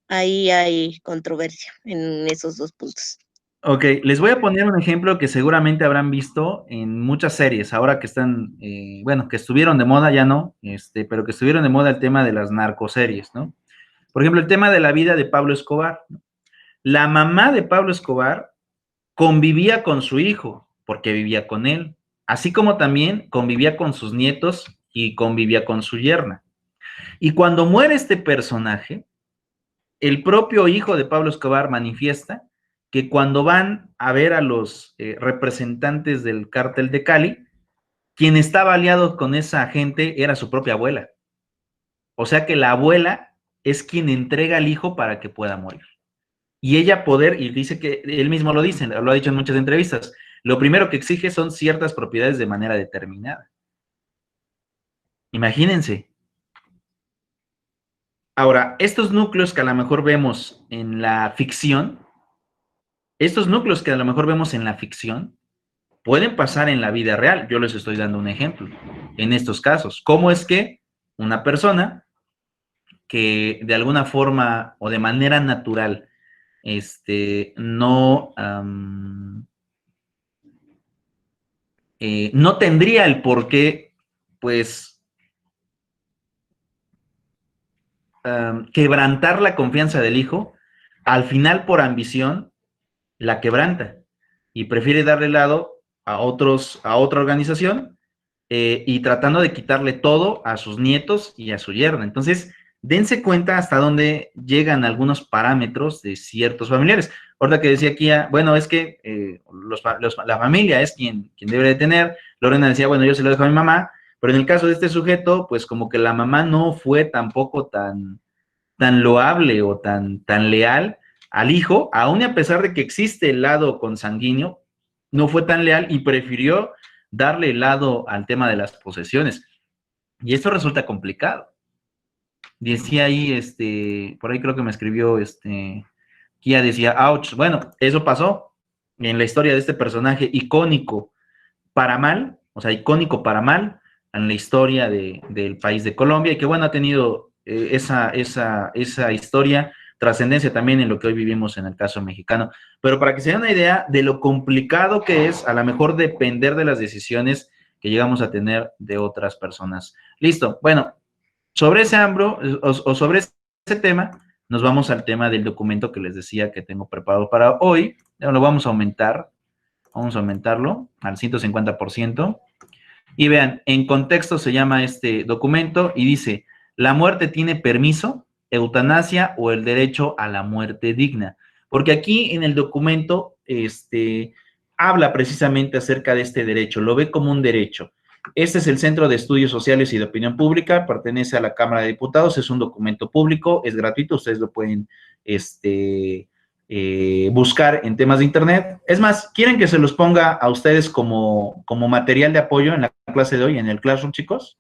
ahí hay controversia en esos dos puntos. Ok, les voy a poner un ejemplo que seguramente habrán visto en muchas series, ahora que están, bueno, que estuvieron de moda, ya no, pero que estuvieron de moda el tema de las narcoseries, ¿no? Por ejemplo, el tema de la vida de Pablo Escobar, ¿no? La mamá de Pablo Escobar convivía con su hijo, porque vivía con él, así como también convivía con sus nietos y convivía con su yerna. Y cuando muere este personaje, el propio hijo de Pablo Escobar manifiesta que cuando van a ver a los representantes del cártel de Cali, quien estaba aliado con esa gente era su propia abuela. O sea que la abuela es quien entrega al hijo para que pueda morir. Y ella poder, y dice que él mismo lo dice, lo ha dicho en muchas entrevistas, lo primero que exige son ciertas propiedades de manera determinada. Imagínense. Ahora, estos núcleos que a lo mejor vemos en la ficción, pueden pasar en la vida real. Yo les estoy dando un ejemplo en estos casos. ¿Cómo es que una persona que de alguna forma o de manera natural no tendría el por qué, pues, quebrantar la confianza del hijo, al final por ambición la quebranta y prefiere darle lado a otra organización y tratando de quitarle todo a sus nietos y a su yerna. Entonces, dense cuenta hasta dónde llegan algunos parámetros de ciertos familiares. Ahorita que decía aquí, bueno, es que la familia es quien debe de tener. Lorena decía, bueno, yo se lo dejo a mi mamá, pero en el caso de este sujeto, pues como que la mamá no fue tampoco tan loable o tan leal al hijo, aun y a pesar de que existe el lado consanguíneo, no fue tan leal y prefirió darle el lado al tema de las posesiones. Y esto resulta complicado. Decía ahí, por ahí creo que me escribió, Kia decía, ouch, bueno, eso pasó en la historia de este personaje icónico para mal, o sea, icónico para mal, en la historia del país de Colombia, y que bueno, ha tenido esa historia, trascendencia también en lo que hoy vivimos en el caso mexicano. Pero para que se den una idea de lo complicado que es, a lo mejor depender de las decisiones que llegamos a tener de otras personas. Listo, bueno, sobre ese ambro, o sobre ese tema, nos vamos al tema del documento que les decía que tengo preparado para hoy. Lo vamos a aumentar. Vamos a aumentarlo al 150%. Y vean, en contexto se llama este documento y dice, ¿la muerte tiene permiso, eutanasia o el derecho a la muerte digna? Porque aquí en el documento habla precisamente acerca de este derecho, lo ve como un derecho. Este es el Centro de Estudios Sociales y de Opinión Pública, pertenece a la Cámara de Diputados, es un documento público, es gratuito, ustedes lo pueden buscar en temas de internet. Es más, ¿quieren que se los ponga a ustedes como material de apoyo en la clase de hoy, en el Classroom, chicos?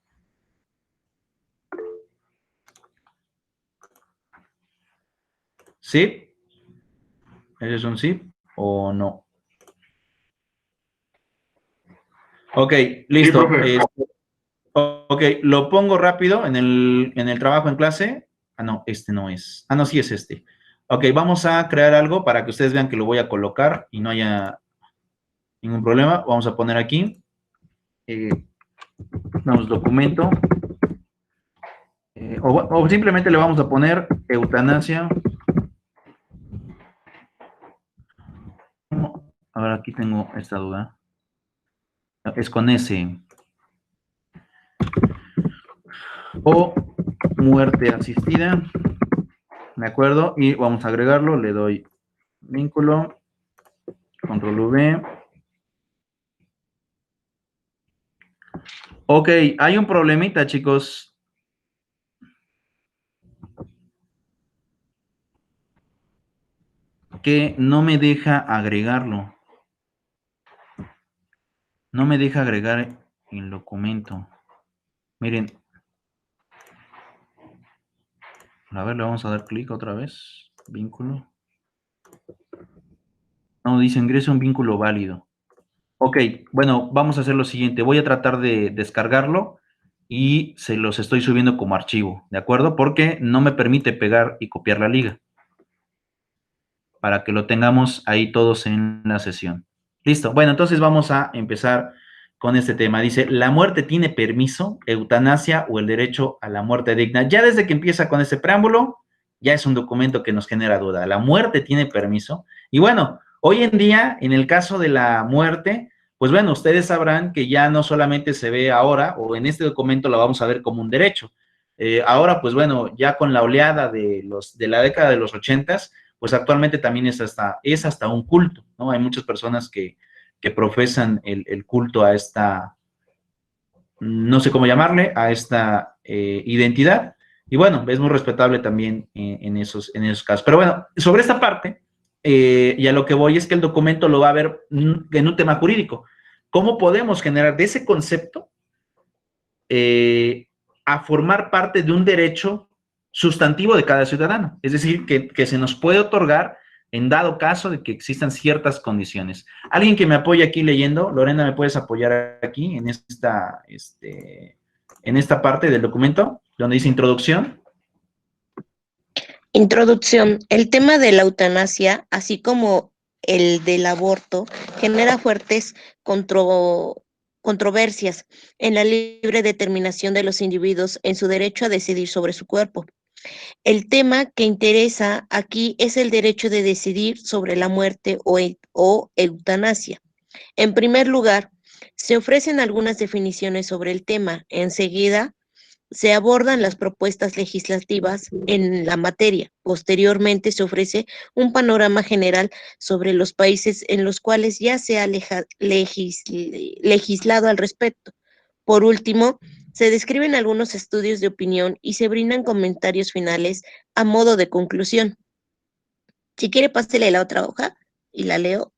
¿Sí? ¿Ese es un sí o no? Ok, listo. Sí, ok, lo pongo rápido en el trabajo en clase. Ah, no, este no es. Ah, no, sí es este. Ok, vamos a crear algo para que ustedes vean que lo voy a colocar y no haya ningún problema. Vamos a poner aquí. Vamos, documento. O simplemente le vamos a poner eutanasia. Ahora aquí tengo esta duda. Es con S. O muerte asistida. ¿De acuerdo? Y vamos a agregarlo. Le doy vínculo. Control V. Ok, hay un problemita, chicos. Que no me deja agregarlo. No me deja agregar el documento. Miren. A ver, le vamos a dar clic otra vez. Vínculo. No, dice ingresa un vínculo válido. Ok, bueno, vamos a hacer lo siguiente. Voy a tratar de descargarlo y se los estoy subiendo como archivo, ¿de acuerdo? Porque no me permite pegar y copiar la liga. Para que lo tengamos ahí todos en la sesión. Listo. Bueno, entonces vamos a empezar con este tema. Dice, ¿la muerte tiene permiso, eutanasia o el derecho a la muerte digna? Ya desde que empieza con este preámbulo, ya es un documento que nos genera duda. ¿La muerte tiene permiso? Y bueno, hoy en día, en el caso de la muerte, pues bueno, ustedes sabrán que ya no solamente se ve ahora, o en este documento lo vamos a ver como un derecho. Ahora, pues bueno, ya con la oleada de la década de los 80s, pues actualmente también es hasta un culto, ¿no? Hay muchas personas que profesan el culto a esta no sé cómo llamarle, a esta identidad. Y bueno, es muy respetable también en esos casos. Pero bueno, sobre esta parte, y a lo que voy es que el documento lo va a ver en un tema jurídico. ¿Cómo podemos generar de ese concepto a formar parte de un derecho sustantivo de cada ciudadano? Es decir, que se nos puede otorgar en dado caso de que existan ciertas condiciones. Alguien que me apoye aquí leyendo, Lorena, ¿me puedes apoyar aquí en esta parte del documento donde dice introducción? Introducción. El tema de la eutanasia, así como el del aborto, genera fuertes controversias en la libre determinación de los individuos en su derecho a decidir sobre su cuerpo. El tema que interesa aquí es el derecho de decidir sobre la muerte o eutanasia. En primer lugar, se ofrecen algunas definiciones sobre el tema. Enseguida, se abordan las propuestas legislativas en la materia. Posteriormente, se ofrece un panorama general sobre los países en los cuales ya se ha legislado al respecto. Por último, se describen algunos estudios de opinión y se brindan comentarios finales a modo de conclusión. Si quiere, pásele la otra hoja y la leo.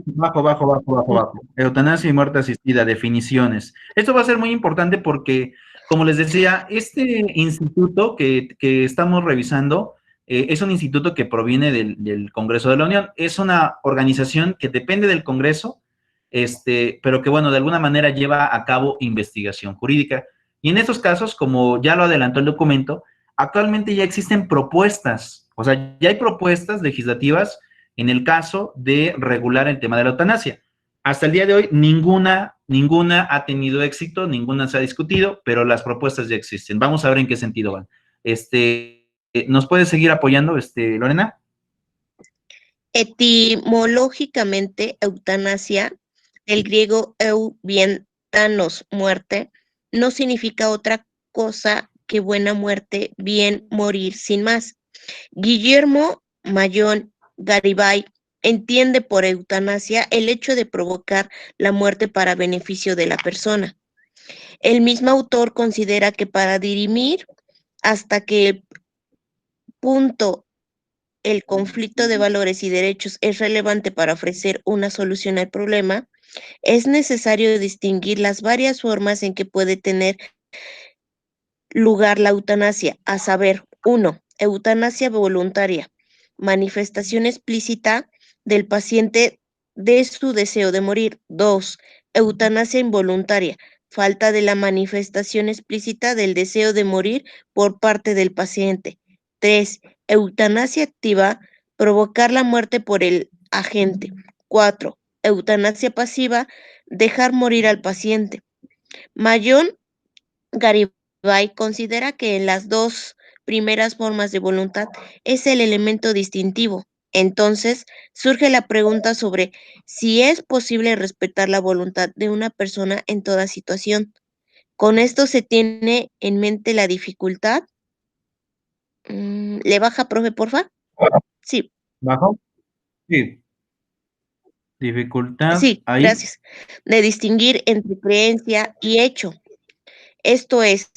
Bajo. Eutanasia y muerte asistida, definiciones. Esto va a ser muy importante porque, como les decía, este instituto que estamos revisando es un instituto que proviene del Congreso de la Unión. Es una organización que depende del Congreso, pero que, bueno, de alguna manera lleva a cabo investigación jurídica. Y en estos casos, como ya lo adelantó el documento, actualmente ya existen propuestas, o sea, ya hay propuestas legislativas en el caso de regular el tema de la eutanasia. Hasta el día de hoy, ninguna ha tenido éxito, ninguna se ha discutido, pero las propuestas ya existen. Vamos a ver en qué sentido van. ¿Nos puedes seguir apoyando, Lorena? Etimológicamente, eutanasia, del griego eu, bien, thanos, muerte, no significa otra cosa que buena muerte, bien morir sin más. Guillermo Mayón Garibay entiende por eutanasia el hecho de provocar la muerte para beneficio de la persona. El mismo autor considera que para dirimir hasta qué punto el conflicto de valores y derechos es relevante para ofrecer una solución al problema, es necesario distinguir las varias formas en que puede tener lugar la eutanasia, a saber, 1. Eutanasia voluntaria, manifestación explícita del paciente de su deseo de morir. 2. Eutanasia involuntaria, falta de la manifestación explícita del deseo de morir por parte del paciente. 3. Eutanasia activa, provocar la muerte por el agente. 4. Eutanasia pasiva, dejar morir al paciente. Mayón Garibay considera que en las dos primeras formas de voluntad es el elemento distintivo. Entonces, surge la pregunta sobre si es posible respetar la voluntad de una persona en toda situación. Con esto se tiene en mente la dificultad. ¿Le baja, profe, porfa? Sí. ¿Bajo? Sí. Dificultad, Sí, ahí. gracias. De distinguir entre creencia y hecho. Esto es,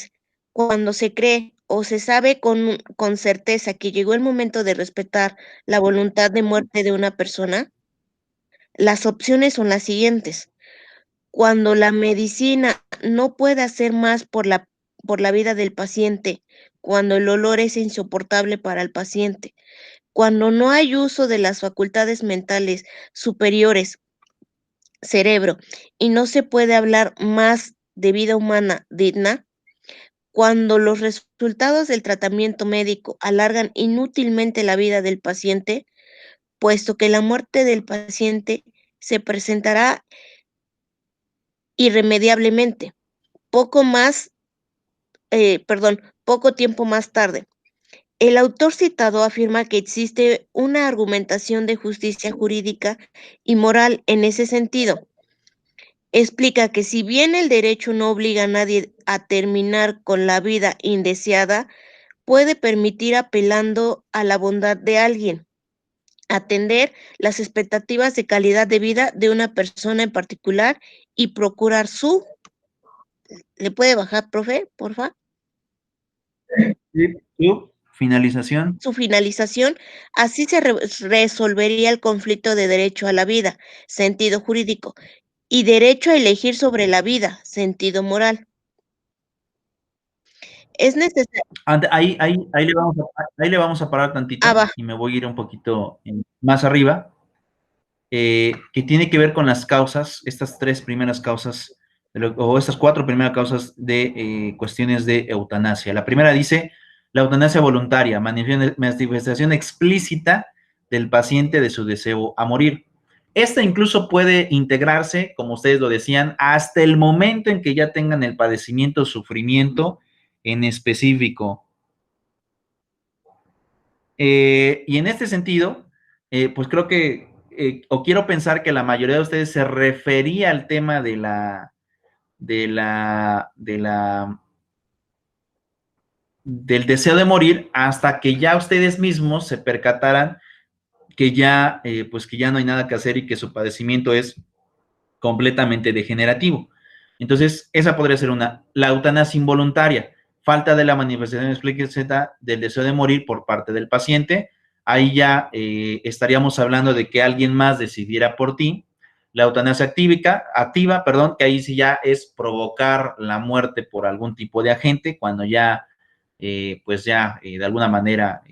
cuando se cree o se sabe con certeza que llegó el momento de respetar la voluntad de muerte de una persona, las opciones son las siguientes. Cuando la medicina no puede hacer más por la vida del paciente, cuando el olor es insoportable para el paciente, cuando no hay uso de las facultades mentales superiores, cerebro, y no se puede hablar más de vida humana digna, cuando los resultados del tratamiento médico alargan inútilmente la vida del paciente, puesto que la muerte del paciente se presentará irremediablemente, poco tiempo más tarde. El autor citado afirma que existe una argumentación de justicia jurídica y moral en ese sentido. Explica que si bien el derecho no obliga a nadie a terminar con la vida indeseada, puede permitir, apelando a la bondad de alguien, atender las expectativas de calidad de vida de una persona en particular y procurar su ¿Le puede bajar, profe, porfa? ¿Tú? Finalización. Su finalización, así se resolvería el conflicto de derecho a la vida, sentido jurídico, y derecho a elegir sobre la vida, sentido moral. Es necesario. Ahí le vamos a parar tantito y me voy a ir un poquito más arriba, que tiene que ver con las causas, estas 3 primeras causas, o estas 4 primeras causas de cuestiones de eutanasia. La primera dice, la eutanasia voluntaria, manifestación explícita del paciente de su deseo a morir. Esta incluso puede integrarse, como ustedes lo decían, hasta el momento en que ya tengan el padecimiento o sufrimiento en específico. Y en este sentido, pues creo que, o quiero pensar que la mayoría de ustedes se refería al tema del deseo de morir hasta que ya ustedes mismos se percataran que ya, pues que ya no hay nada que hacer y que su padecimiento es completamente degenerativo. Entonces, esa podría ser una. La eutanasia involuntaria, falta de la manifestación explícita del deseo de morir por parte del paciente. Ahí ya estaríamos hablando de que alguien más decidiera por ti. La eutanasia activa, que ahí sí ya es provocar la muerte por algún tipo de agente, cuando ya, pues ya de alguna manera,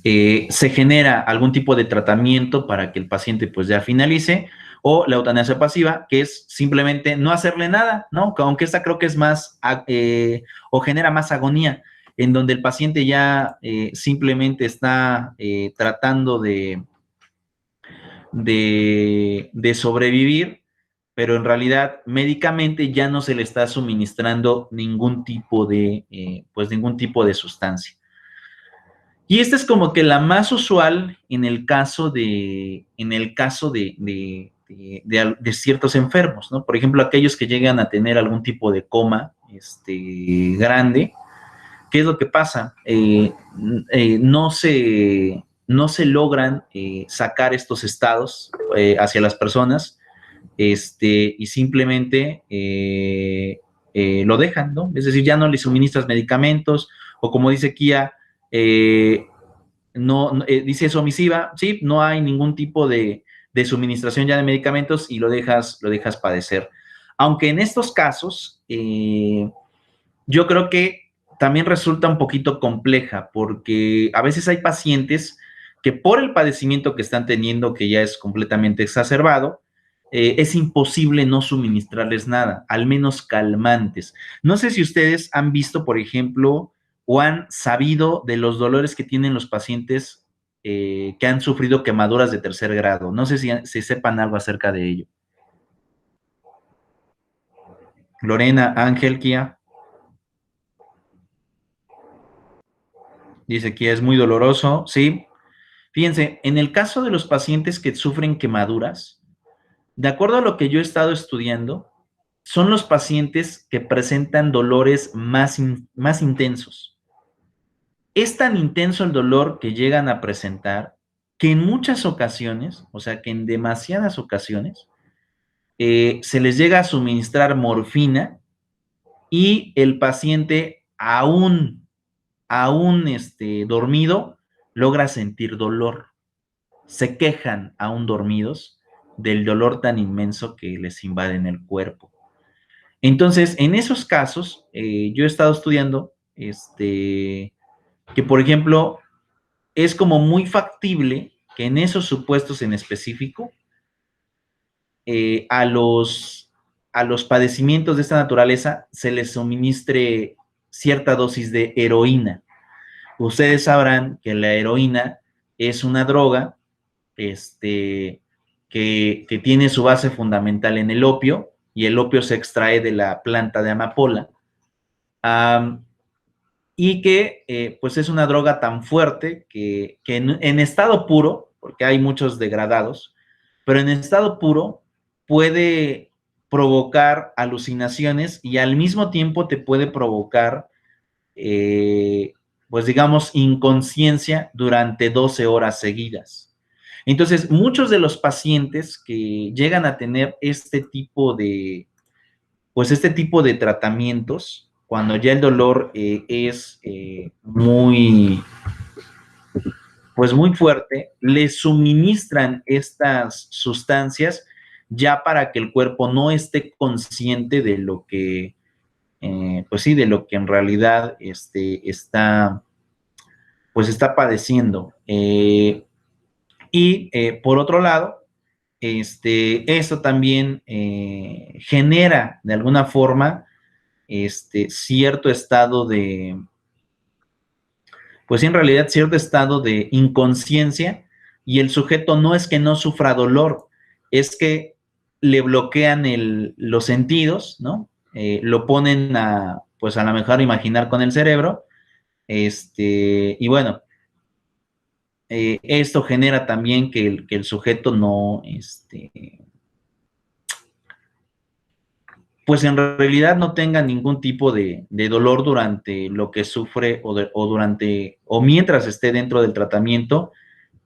se genera algún tipo de tratamiento para que el paciente pues ya finalice, o la eutanasia pasiva, que es simplemente no hacerle nada, ¿no? Aunque esta creo que es más, o genera más agonía, en donde el paciente ya simplemente está tratando de sobrevivir, pero en realidad médicamente ya no se le está suministrando ningún tipo de, pues ningún tipo de sustancia. Y esta es como que la más usual en el caso de ciertos enfermos, ¿no? Por ejemplo, aquellos que llegan a tener algún tipo de coma grande. ¿Qué es lo que pasa? No se logran sacar estos estados hacia las personas, y simplemente lo dejan, ¿no? Es decir, ya no le suministras medicamentos, o como dice Kia, dice es omisiva, sí, no hay ningún tipo de suministración ya de medicamentos y lo dejas padecer. Aunque en estos casos, yo creo que también resulta un poquito compleja, porque a veces hay pacientes que por el padecimiento que están teniendo, que ya es completamente exacerbado, es imposible no suministrarles nada, al menos calmantes. No sé si ustedes han visto, por ejemplo, o han sabido de los dolores que tienen los pacientes que han sufrido quemaduras de 3er grado. No sé si sepan algo acerca de ello. Lorena, Ángel, Kia. Dice que es muy doloroso, ¿sí? Fíjense, en el caso de los pacientes que sufren quemaduras, de acuerdo a lo que yo he estado estudiando, son los pacientes que presentan dolores más intensos. Es tan intenso el dolor que llegan a presentar que en muchas ocasiones, o sea que en demasiadas ocasiones, se les llega a suministrar morfina y el paciente aún dormido logra sentir dolor. Se quejan aún dormidos del dolor tan inmenso que les invade en el cuerpo. Entonces, en esos casos, yo he estado estudiando que, por ejemplo, es como muy factible que en esos supuestos en específico, a los padecimientos de esta naturaleza se les suministre cierta dosis de heroína. Ustedes sabrán que la heroína es una droga que tiene su base fundamental en el opio, y el opio se extrae de la planta de amapola, y que pues es una droga tan fuerte que en estado puro, porque hay muchos degradados, pero en estado puro puede provocar alucinaciones y al mismo tiempo te puede provocar, pues digamos, inconsciencia durante 12 horas seguidas. Entonces, muchos de los pacientes que llegan a tener este tipo de pues este tipo de tratamientos, cuando ya el dolor es muy, pues muy fuerte, le suministran estas sustancias ya para que el cuerpo no esté consciente de lo que, pues sí, de lo que en realidad está, pues está padeciendo. Por otro lado, esto también genera de alguna forma cierto estado de, pues en realidad cierto estado de inconsciencia, y el sujeto no es que no sufra dolor, es que le bloquean los sentidos, ¿no? Lo ponen a, pues a lo mejor imaginar con el cerebro, y bueno, esto genera también que el sujeto no, pues en realidad no tenga ningún tipo de dolor durante lo que sufre o mientras esté dentro del tratamiento,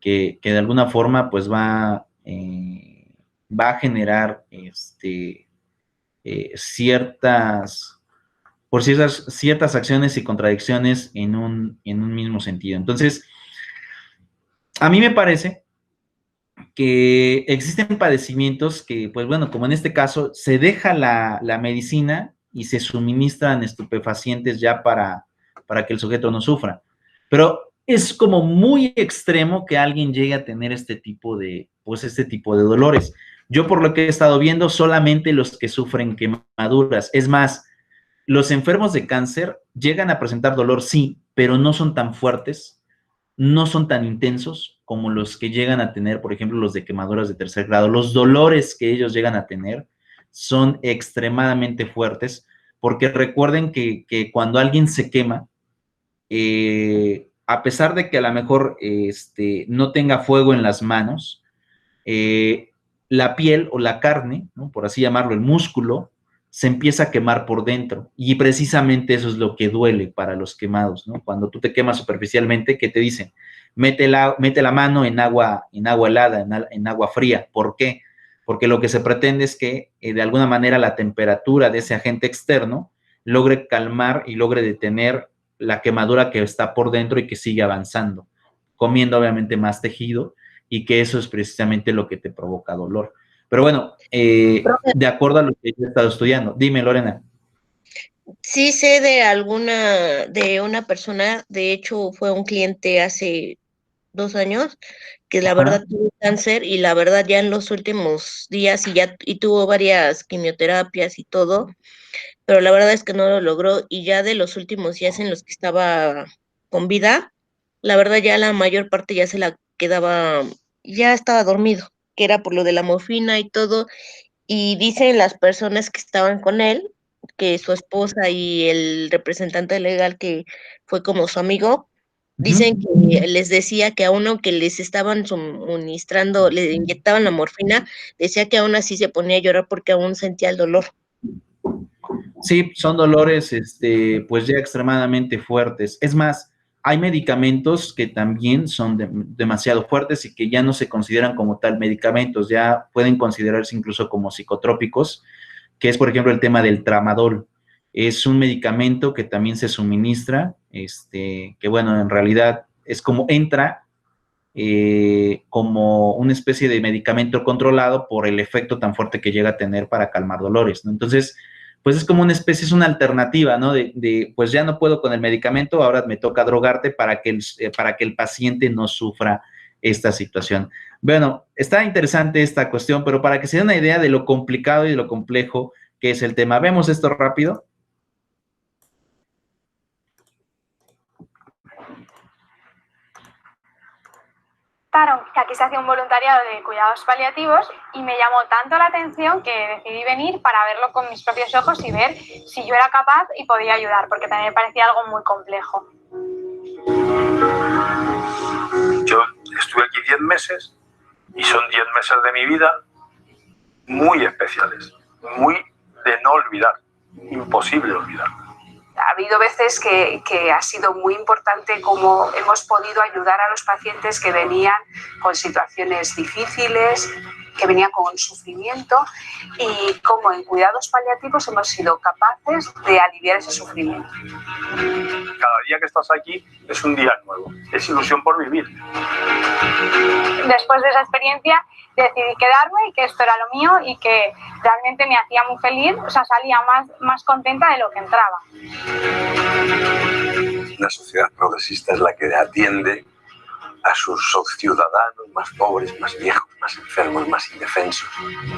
que de alguna forma pues va a generar ciertas acciones y contradicciones en un mismo sentido. Entonces, a mí me parece que existen padecimientos que, pues bueno, como en este caso, se deja la medicina y se suministran estupefacientes ya para que el sujeto no sufra. Pero es como muy extremo que alguien llegue a tener este tipo de dolores. Yo, por lo que he estado viendo, solamente los que sufren quemaduras. Es más, los enfermos de cáncer llegan a presentar dolor, sí, pero no son tan fuertes, no son tan intensos como los que llegan a tener, por ejemplo, los de quemaduras de tercer grado. Los dolores que ellos llegan a tener son extremadamente fuertes, porque recuerden que cuando alguien se quema, a pesar de que a lo mejor no tenga fuego en las manos, la piel o la carne, ¿no?, por así llamarlo, el músculo, se empieza a quemar por dentro, y precisamente eso es lo que duele para los quemados, ¿no? Cuando tú te quemas superficialmente, ¿qué te dicen? Mete la mano en agua helada, en agua fría. ¿Por qué? Porque lo que se pretende es que de alguna manera la temperatura de ese agente externo logre calmar y logre detener la quemadura que está por dentro y que sigue avanzando, comiendo obviamente más tejido, y que eso es precisamente lo que te provoca dolor. Pero bueno, de acuerdo a lo que yo he estado estudiando. Dime, Lorena. Sí sé de una persona, de hecho fue un cliente hace 2 años, que la verdad tuvo cáncer, y la verdad ya en los últimos días y tuvo varias quimioterapias y todo, pero la verdad es que no lo logró, y ya de los últimos días en los que estaba con vida, la verdad ya la mayor parte ya se la quedaba, ya estaba dormido, que era por lo de la morfina y todo. Y dicen las personas que estaban con él, que su esposa y el representante legal, que fue como su amigo, dicen que les decía que a uno que les estaban suministrando, le inyectaban la morfina, decía que aún así se ponía a llorar porque aún sentía el dolor. Sí, son dolores, pues ya extremadamente fuertes. Es más, hay medicamentos que también son demasiado fuertes y que ya no se consideran como tal medicamentos, ya pueden considerarse incluso como psicotrópicos, que es, por ejemplo, el tema del tramadol. Es un medicamento que también se suministra, que bueno, en realidad es como entra como una especie de medicamento controlado por el efecto tan fuerte que llega a tener para calmar dolores, ¿no? Entonces, pues es como una especie, es una alternativa, ¿no? Pues ya no puedo con el medicamento, ahora me toca drogarte para que el paciente no sufra esta situación. Bueno, está interesante esta cuestión, pero para que se den una idea de lo complicado y de lo complejo que es el tema, vemos esto rápido. Que aquí se hace un voluntariado de cuidados paliativos, y me llamó tanto la atención que decidí venir para verlo con mis propios ojos y ver si yo era capaz y podía ayudar, porque también me parecía algo muy complejo. Yo estuve aquí 10 meses y son 10 meses de mi vida muy especiales, muy de no olvidar, imposible olvidar. Ha habido veces que ha sido muy importante cómo hemos podido ayudar a los pacientes que venían con situaciones difíciles, que venía con sufrimiento y cómo en cuidados paliativos hemos sido capaces de aliviar ese sufrimiento. Cada día que estás aquí es un día nuevo, es ilusión por vivir. Después de esa experiencia decidí quedarme y que esto era lo mío y que realmente me hacía muy feliz, o sea, salía más contenta de lo que entraba. La sociedad progresista es la que atiende a sus ciudadanos más pobres, más viejos, más enfermos, más indefensos.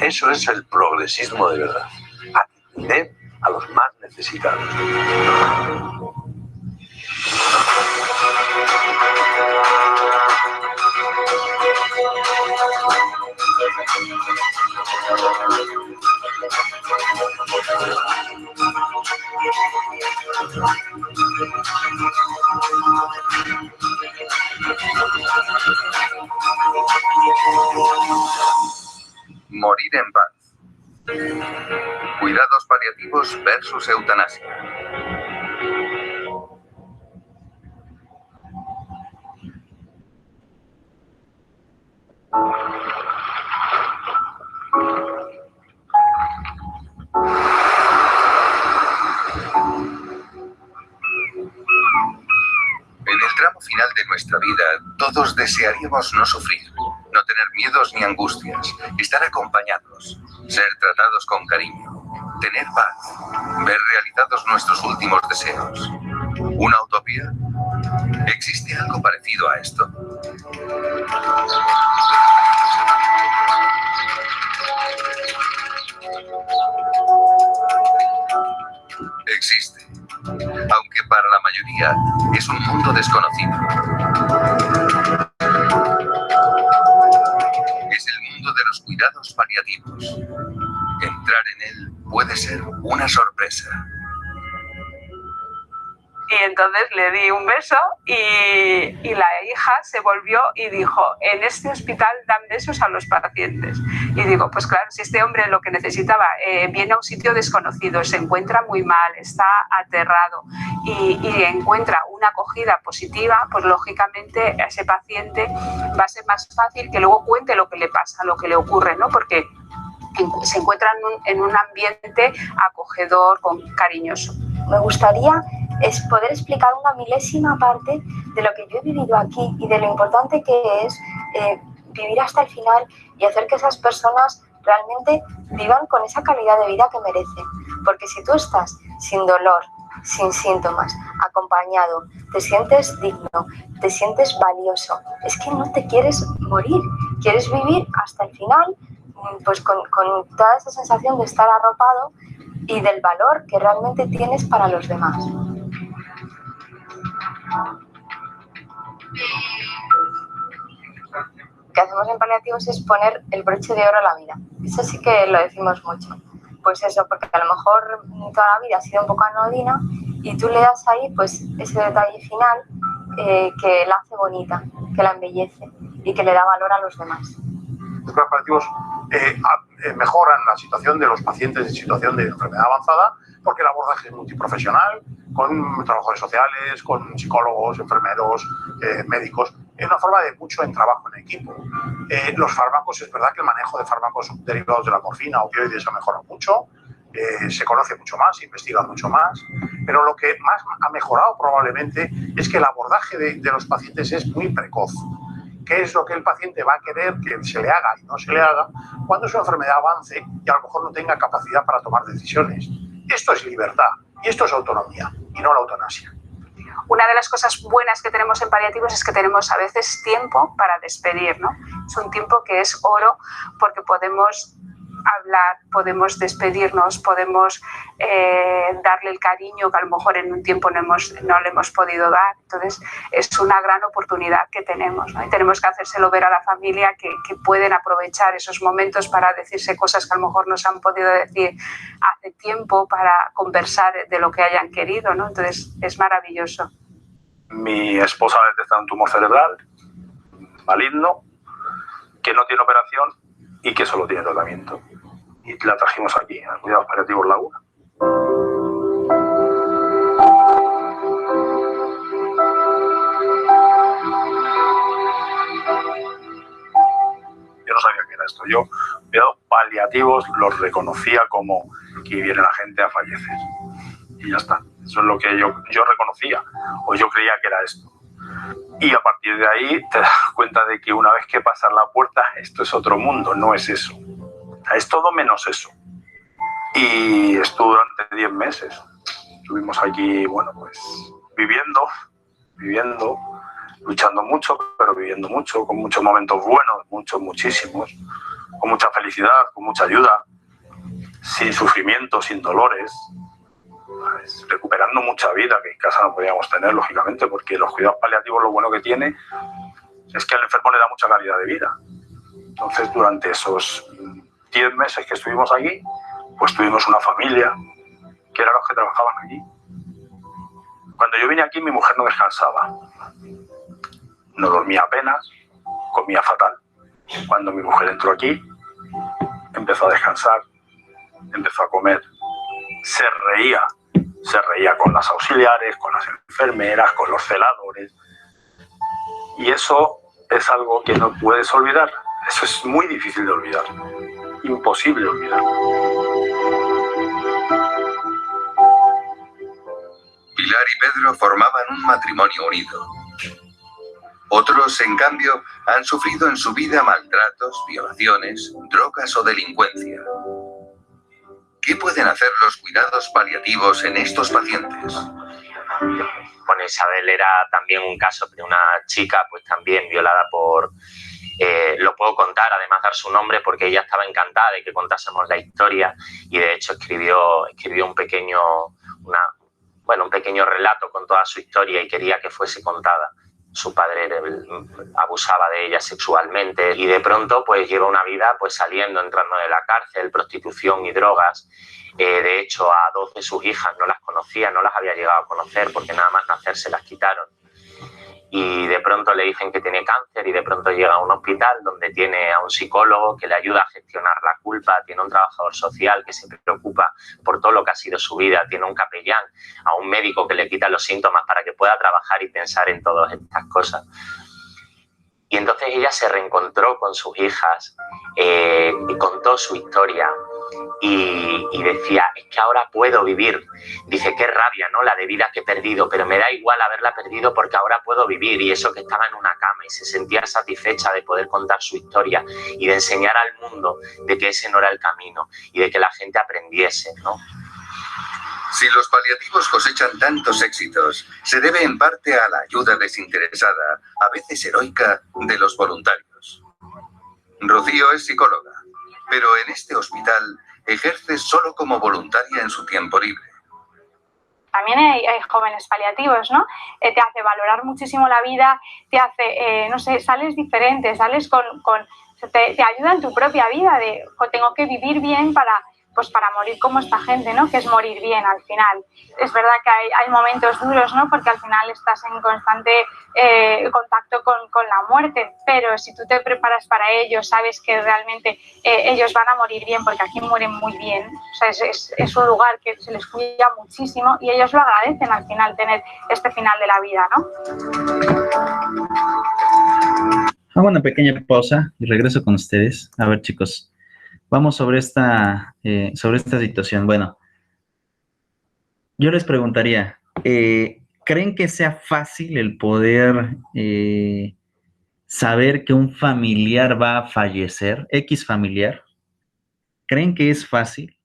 Eso es el progresismo de verdad. Atender a los más necesitados. Morir en paz. Cuidados paliativos versus eutanasia. En el tramo final de nuestra vida, todos desearíamos no sufrir, no tener miedos ni angustias, estar acompañados, ser tratados con cariño, tener paz, ver realizados nuestros últimos deseos. ¿Una utopía? ¿Existe algo parecido a esto? Existe, aunque para la mayoría es un mundo desconocido. Es el mundo de los cuidados paliativos. Entrar en él puede ser una sorpresa. Y entonces le di un beso y la hija se volvió y dijo, en este hospital dan besos a los pacientes. Y digo, pues claro, si este hombre lo que necesitaba, viene a un sitio desconocido, se encuentra muy mal, está aterrado y encuentra una acogida positiva, pues lógicamente a ese paciente va a ser más fácil que luego cuente lo que le pasa, lo que le ocurre, ¿no? Porque se encuentra en un ambiente acogedor, cariñoso. Me gustaría poder explicar una milésima parte de lo que yo he vivido aquí y de lo importante que es vivir hasta el final y hacer que esas personas realmente vivan con esa calidad de vida que merecen. Porque si tú estás sin dolor, sin síntomas, acompañado, te sientes digno, te sientes valioso, es que no te quieres morir, quieres vivir hasta el final, pues con toda esa sensación de estar arropado y del valor que realmente tienes para los demás. Lo que hacemos en paliativos es poner el broche de oro a la vida. Eso sí que lo decimos mucho. Pues eso, porque a lo mejor toda la vida ha sido un poco anodina y tú le das ahí pues ese detalle final que la hace bonita, que la embellece y que le da valor a los demás. Los cuidados paliativos mejoran la situación de los pacientes en situación de enfermedad avanzada porque el abordaje es multiprofesional, con trabajadores sociales, con psicólogos, enfermeros, médicos. Es una forma de mucho en trabajo en equipo. Los fármacos, es verdad que el manejo de fármacos derivados de la morfina, opioides, ha mejorado mucho, se conoce mucho más, se investiga mucho más, pero lo que más ha mejorado probablemente es que el abordaje de los pacientes es muy precoz. ¿Qué es lo que el paciente va a querer que se le haga y no se le haga cuando su enfermedad avance y a lo mejor no tenga capacidad para tomar decisiones? Esto es libertad y esto es autonomía y no la eutanasia. Una de las cosas buenas que tenemos en paliativos es que tenemos a veces tiempo para despedir, ¿no? Es un tiempo que es oro porque podemos hablar, podemos despedirnos, podemos darle el cariño que a lo mejor en un tiempo no le hemos podido dar. Entonces es una gran oportunidad que tenemos, ¿no? Y tenemos que hacérselo ver a la familia que pueden aprovechar esos momentos para decirse cosas que a lo mejor no se han podido decir hace tiempo, para conversar de lo que hayan querido, ¿no? Entonces es maravilloso. Mi esposa ha detectado un tumor cerebral maligno que no tiene operación y que solo tiene tratamiento. Y la trajimos aquí, a Cuidados Paliativos Laguna. Yo no sabía qué era esto. Yo cuidados paliativos los reconocía como que viene la gente a fallecer. Y ya está. Eso es lo que yo reconocía, o yo creía que era esto. Y a partir de ahí te das cuenta de que una vez que pasas la puerta, esto es otro mundo, no es eso. Es todo menos eso. Y estuve durante 10 meses. Estuvimos aquí, bueno, pues viviendo, luchando mucho, pero viviendo mucho, con muchos momentos buenos, muchísimos, con mucha felicidad, con mucha ayuda, sin sufrimiento, sin dolores, ¿sabes? Recuperando mucha vida que en casa no podíamos tener, lógicamente, porque los cuidados paliativos lo bueno que tiene es que al enfermo le da mucha calidad de vida. Entonces, durante esos 10 meses que estuvimos aquí, pues tuvimos una familia, que eran los que trabajaban aquí. Cuando yo vine aquí, mi mujer no descansaba. No dormía apenas, comía fatal. Cuando mi mujer entró aquí, empezó a descansar, empezó a comer, se reía con las auxiliares, con las enfermeras, con los celadores. Y eso es algo que no puedes olvidar. Eso es muy difícil de olvidar. Imposible olvidar. Pilar y Pedro formaban un matrimonio unido. Otros, en cambio, han sufrido en su vida maltratos, violaciones, drogas o delincuencia. ¿Qué pueden hacer los cuidados paliativos en estos pacientes? Bueno, Isabel era también un caso de una chica, pues también violada por... lo puedo contar, además dar su nombre, porque ella estaba encantada de que contásemos la historia y de hecho escribió un pequeño relato con toda su historia y quería que fuese contada. Su padre abusaba de ella sexualmente y de pronto pues lleva una vida pues saliendo, entrando de la cárcel, prostitución y drogas. De hecho, a 2 de sus hijas no las conocía, no las había llegado a conocer porque nada más nacer se las quitaron. Y de pronto le dicen que tiene cáncer y de pronto llega a un hospital donde tiene a un psicólogo que le ayuda a gestionar la culpa, tiene un trabajador social que se preocupa por todo lo que ha sido su vida, tiene un capellán, a un médico que le quita los síntomas para que pueda trabajar y pensar en todas estas cosas. Y entonces ella se reencontró con sus hijas y contó su historia y decía, es que ahora puedo vivir. Dice, qué rabia, ¿no? La de vida que he perdido, pero me da igual haberla perdido porque ahora puedo vivir. Y eso que estaba en una cama y se sentía satisfecha de poder contar su historia y de enseñar al mundo de que ese no era el camino y de que la gente aprendiese, ¿no? Si los paliativos cosechan tantos éxitos, se debe en parte a la ayuda desinteresada, a veces heroica, de los voluntarios. Rocío es psicóloga, pero en este hospital ejerce solo como voluntaria en su tiempo libre. También hay jóvenes paliativos, ¿no? Te hace valorar muchísimo la vida, te hace, no sé, sales diferente, sales te ayuda en tu propia vida de, tengo que vivir bien para morir como esta gente, ¿no? Que es morir bien al final. Es verdad que hay momentos duros, ¿no? Porque al final estás en constante contacto con la muerte, pero si tú te preparas para ello, sabes que realmente ellos van a morir bien, porque aquí mueren muy bien. O sea, es un lugar que se les cuida muchísimo y ellos lo agradecen al final, tener este final de la vida, ¿no? Hago una pequeña pausa y regreso con ustedes. A ver, chicos. Vamos sobre esta situación. Bueno, yo les preguntaría, ¿creen que sea fácil el poder saber que un familiar va a fallecer, X familiar? ¿Creen que es fácil?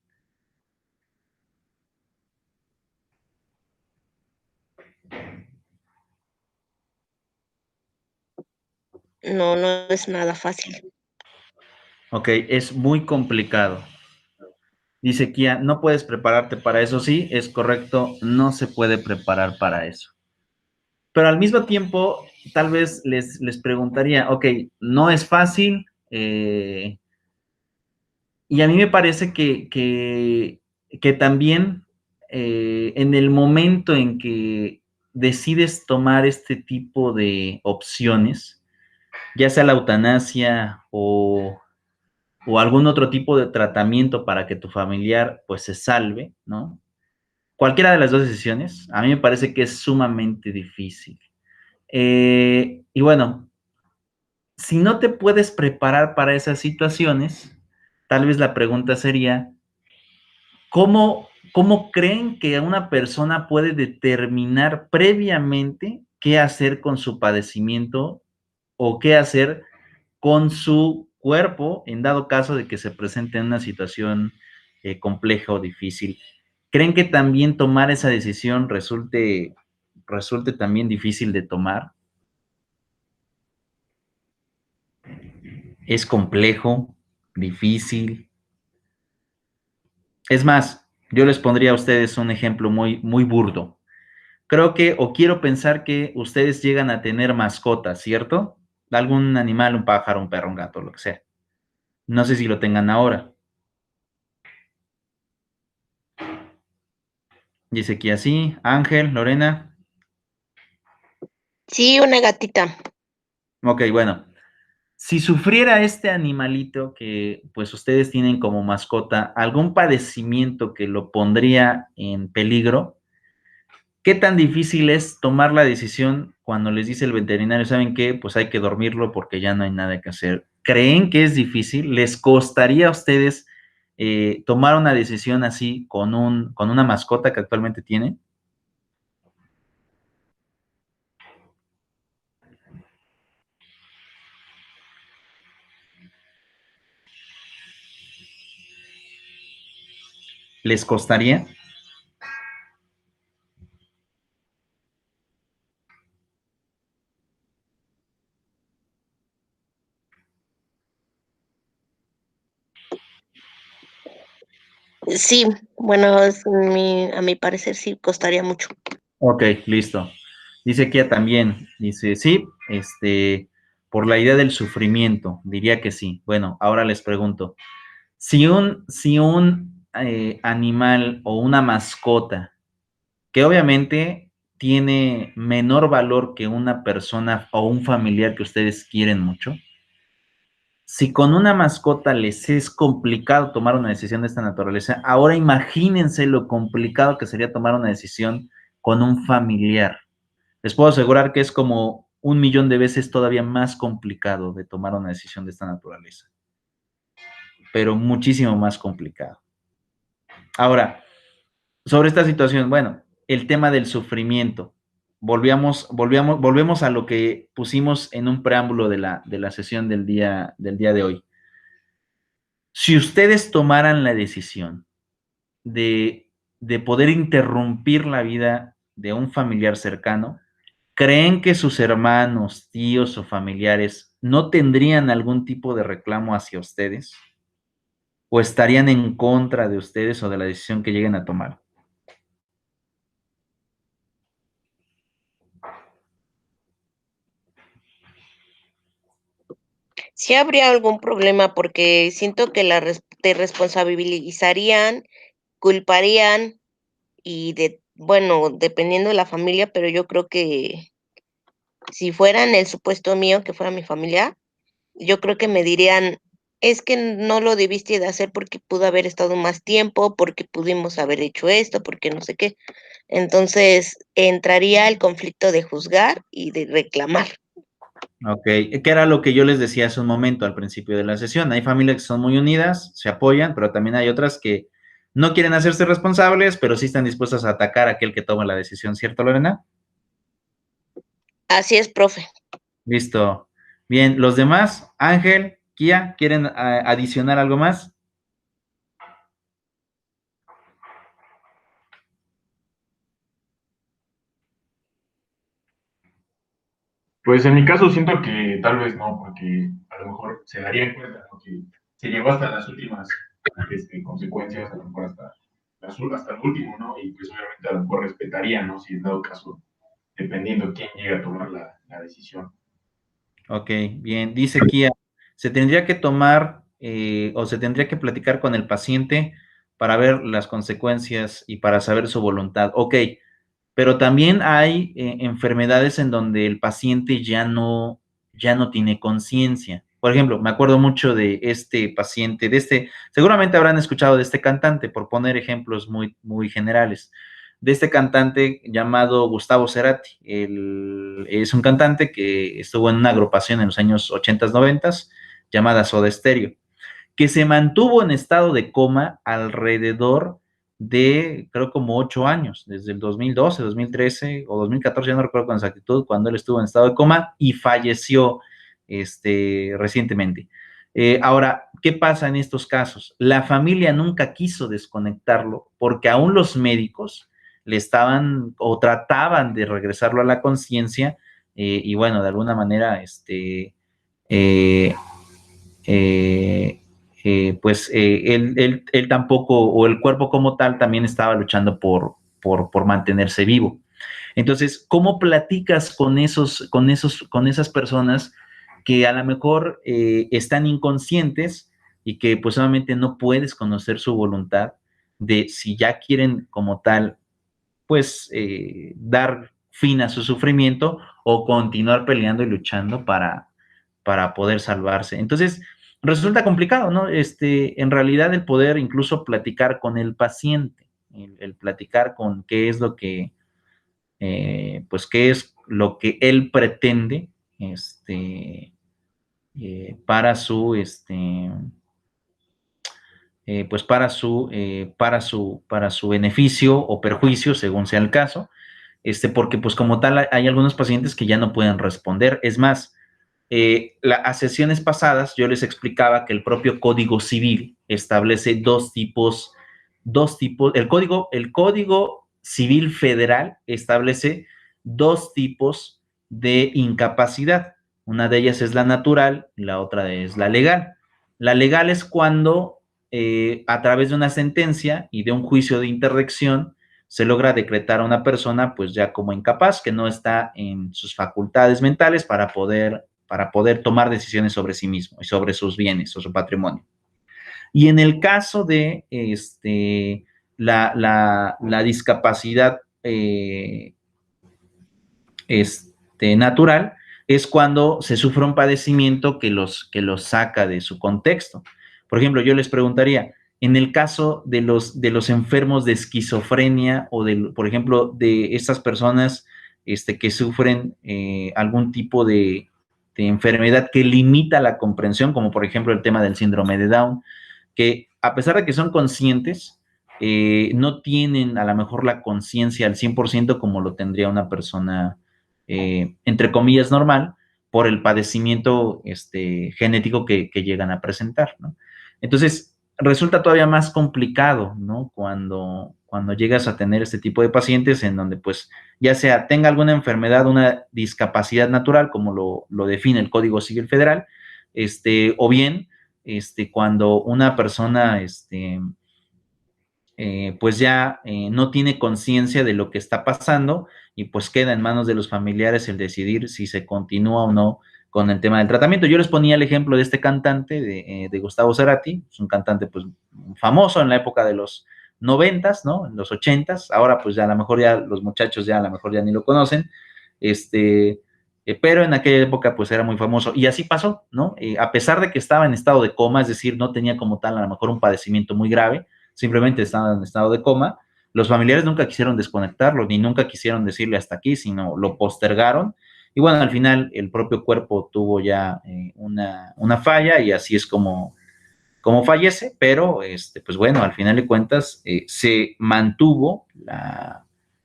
No, no es nada fácil. Ok, es muy complicado. Dice Kia, no puedes prepararte para eso. Sí, es correcto, no se puede preparar para eso. Pero al mismo tiempo, tal vez les preguntaría, ok, no es fácil, y a mí me parece que también en el momento en que decides tomar este tipo de opciones, ya sea la eutanasia o algún otro tipo de tratamiento para que tu familiar pues se salve, ¿no? Cualquiera de las dos decisiones, a mí me parece que es sumamente difícil. Y bueno, si no te puedes preparar para esas situaciones, tal vez la pregunta sería, ¿cómo creen que una persona puede determinar previamente qué hacer con su padecimiento o qué hacer con su cuerpo en dado caso de que se presente en una situación compleja o difícil? ¿Creen que también tomar esa decisión resulte también difícil de tomar? ¿Es complejo, difícil? Es más, yo les pondría a ustedes un ejemplo muy, muy burdo. Creo que, o quiero pensar que ustedes llegan a tener mascotas, ¿cierto? Algún animal, un pájaro, un perro, un gato, lo que sea. No sé si lo tengan ahora. Dice aquí así, Ángel, Lorena. Sí, una gatita. Ok, bueno. Si sufriera este animalito que pues ustedes tienen como mascota algún padecimiento que lo pondría en peligro, ¿qué tan difícil es tomar la decisión cuando les dice el veterinario, ¿saben qué? Pues hay que dormirlo porque ya no hay nada que hacer. ¿Creen que es difícil? ¿Les costaría a ustedes tomar una decisión así con una mascota que actualmente tienen? ¿Les costaría? Sí, bueno, a mi parecer sí costaría mucho. Ok, listo. Dice Kia también, dice, sí, por la idea del sufrimiento, diría que sí. Bueno, ahora les pregunto, si un animal o una mascota, que obviamente tiene menor valor que una persona o un familiar que ustedes quieren mucho, si con una mascota les es complicado tomar una decisión de esta naturaleza, ahora imagínense lo complicado que sería tomar una decisión con un familiar. Les puedo asegurar que es como 1.000.000 de veces todavía más complicado de tomar una decisión de esta naturaleza, pero muchísimo más complicado. Ahora, sobre esta situación, bueno, el tema del sufrimiento. Volvemos a lo que pusimos en un preámbulo de la sesión del día de hoy. Si ustedes tomaran la decisión de poder interrumpir la vida de un familiar cercano, ¿creen que sus hermanos, tíos o familiares no tendrían algún tipo de reclamo hacia ustedes? ¿O estarían en contra de ustedes o de la decisión que lleguen a tomar? Sí habría algún problema porque siento que te responsabilizarían, culparían bueno, dependiendo de la familia, pero yo creo que si fueran el supuesto mío, que fuera mi familia, yo creo que me dirían, es que no lo debiste de hacer porque pudo haber estado más tiempo, porque pudimos haber hecho esto, porque no sé qué. Entonces entraría el conflicto de juzgar y de reclamar. Ok, que era lo que yo les decía hace un momento al principio de la sesión. Hay familias que son muy unidas, se apoyan, pero también hay otras que no quieren hacerse responsables, pero sí están dispuestas a atacar a aquel que toma la decisión, ¿cierto, Lorena? Así es, profe. Listo. Bien, los demás, Ángel, Kia, ¿quieren adicionar algo más? Pues en mi caso siento que tal vez no, porque a lo mejor se daría en cuenta, ¿no?, que se llegó hasta las últimas consecuencias, a lo mejor hasta el último, ¿no? Y pues obviamente a lo mejor respetaría, ¿no? Si en dado caso, dependiendo quién llegue a tomar la decisión. Ok, bien. Dice Kia, se tendría que tomar o se tendría que platicar con el paciente para ver las consecuencias y para saber su voluntad. Ok, pero también hay enfermedades en donde el paciente ya no tiene conciencia. Por ejemplo, me acuerdo mucho de este paciente, seguramente habrán escuchado de este cantante, por poner ejemplos muy, muy generales, de este cantante llamado Gustavo Cerati. Es un cantante que estuvo en una agrupación en los años 80, 90 llamada Soda Stereo. que se mantuvo en estado de coma alrededor de, creo, como 8 años, desde el 2012, 2013 o 2014, ya no recuerdo con exactitud, cuando él estuvo en estado de coma y falleció recientemente. Ahora, ¿qué pasa en estos casos? La familia nunca quiso desconectarlo porque aún los médicos le estaban o trataban de regresarlo a la conciencia y bueno, de alguna manera, pues él tampoco, o el cuerpo como tal, también estaba luchando por mantenerse vivo. Entonces, ¿cómo platicas con esas personas que a lo mejor están inconscientes y que pues obviamente no puedes conocer su voluntad de si ya quieren como tal, pues dar fin a su sufrimiento o continuar peleando y luchando para poder salvarse? Entonces, resulta complicado, ¿no? En realidad el poder incluso platicar con el paciente, el platicar con qué es lo que, pues qué es lo que él pretende, para su, pues para su beneficio o perjuicio, según sea el caso, porque pues como tal hay algunos pacientes que ya no pueden responder. Es más, a sesiones pasadas yo les explicaba que el propio Código Civil establece dos tipos, el Código Civil Federal establece dos tipos de incapacidad. Una de ellas es la natural y la otra es la legal. La legal es cuando a través de una sentencia y de un juicio de interdicción se logra decretar a una persona pues ya como incapaz, que no está en sus facultades mentales para poder tomar decisiones sobre sí mismo y sobre sus bienes o su patrimonio. Y en el caso de la discapacidad natural, es cuando se sufre un padecimiento que los saca de su contexto. Por ejemplo, yo les preguntaría, en el caso de los enfermos de esquizofrenia o, por ejemplo, de estas personas que sufren algún tipo de enfermedad que limita la comprensión, como por ejemplo el tema del síndrome de Down, que a pesar de que son conscientes, no tienen a lo mejor la conciencia al 100% como lo tendría una persona, entre comillas, normal, por el padecimiento genético que llegan a presentar, ¿no? Entonces, resulta todavía más complicado, ¿no? Cuando llegas a tener este tipo de pacientes en donde, pues, ya sea tenga alguna enfermedad, una discapacidad natural, como lo define el Código Civil Federal, o bien, cuando una persona, pues ya no tiene conciencia de lo que está pasando y pues queda en manos de los familiares el decidir si se continúa o no con el tema del tratamiento. Yo les ponía el ejemplo de este cantante, de Gustavo Cerati, es un cantante pues famoso en la época de los 90s, ¿no? En los 80s, ahora pues ya a lo mejor ya los muchachos ya a lo mejor ya ni lo conocen, pero en aquella época pues era muy famoso y así pasó, ¿no? A pesar de que estaba en estado de coma, es decir, no tenía como tal a lo mejor un padecimiento muy grave, simplemente estaba en estado de coma, los familiares nunca quisieron desconectarlo, ni nunca quisieron decirle hasta aquí, sino lo postergaron. Y bueno, al final el propio cuerpo tuvo ya una falla y así es como fallece, pero pues bueno, al final de cuentas se mantuvo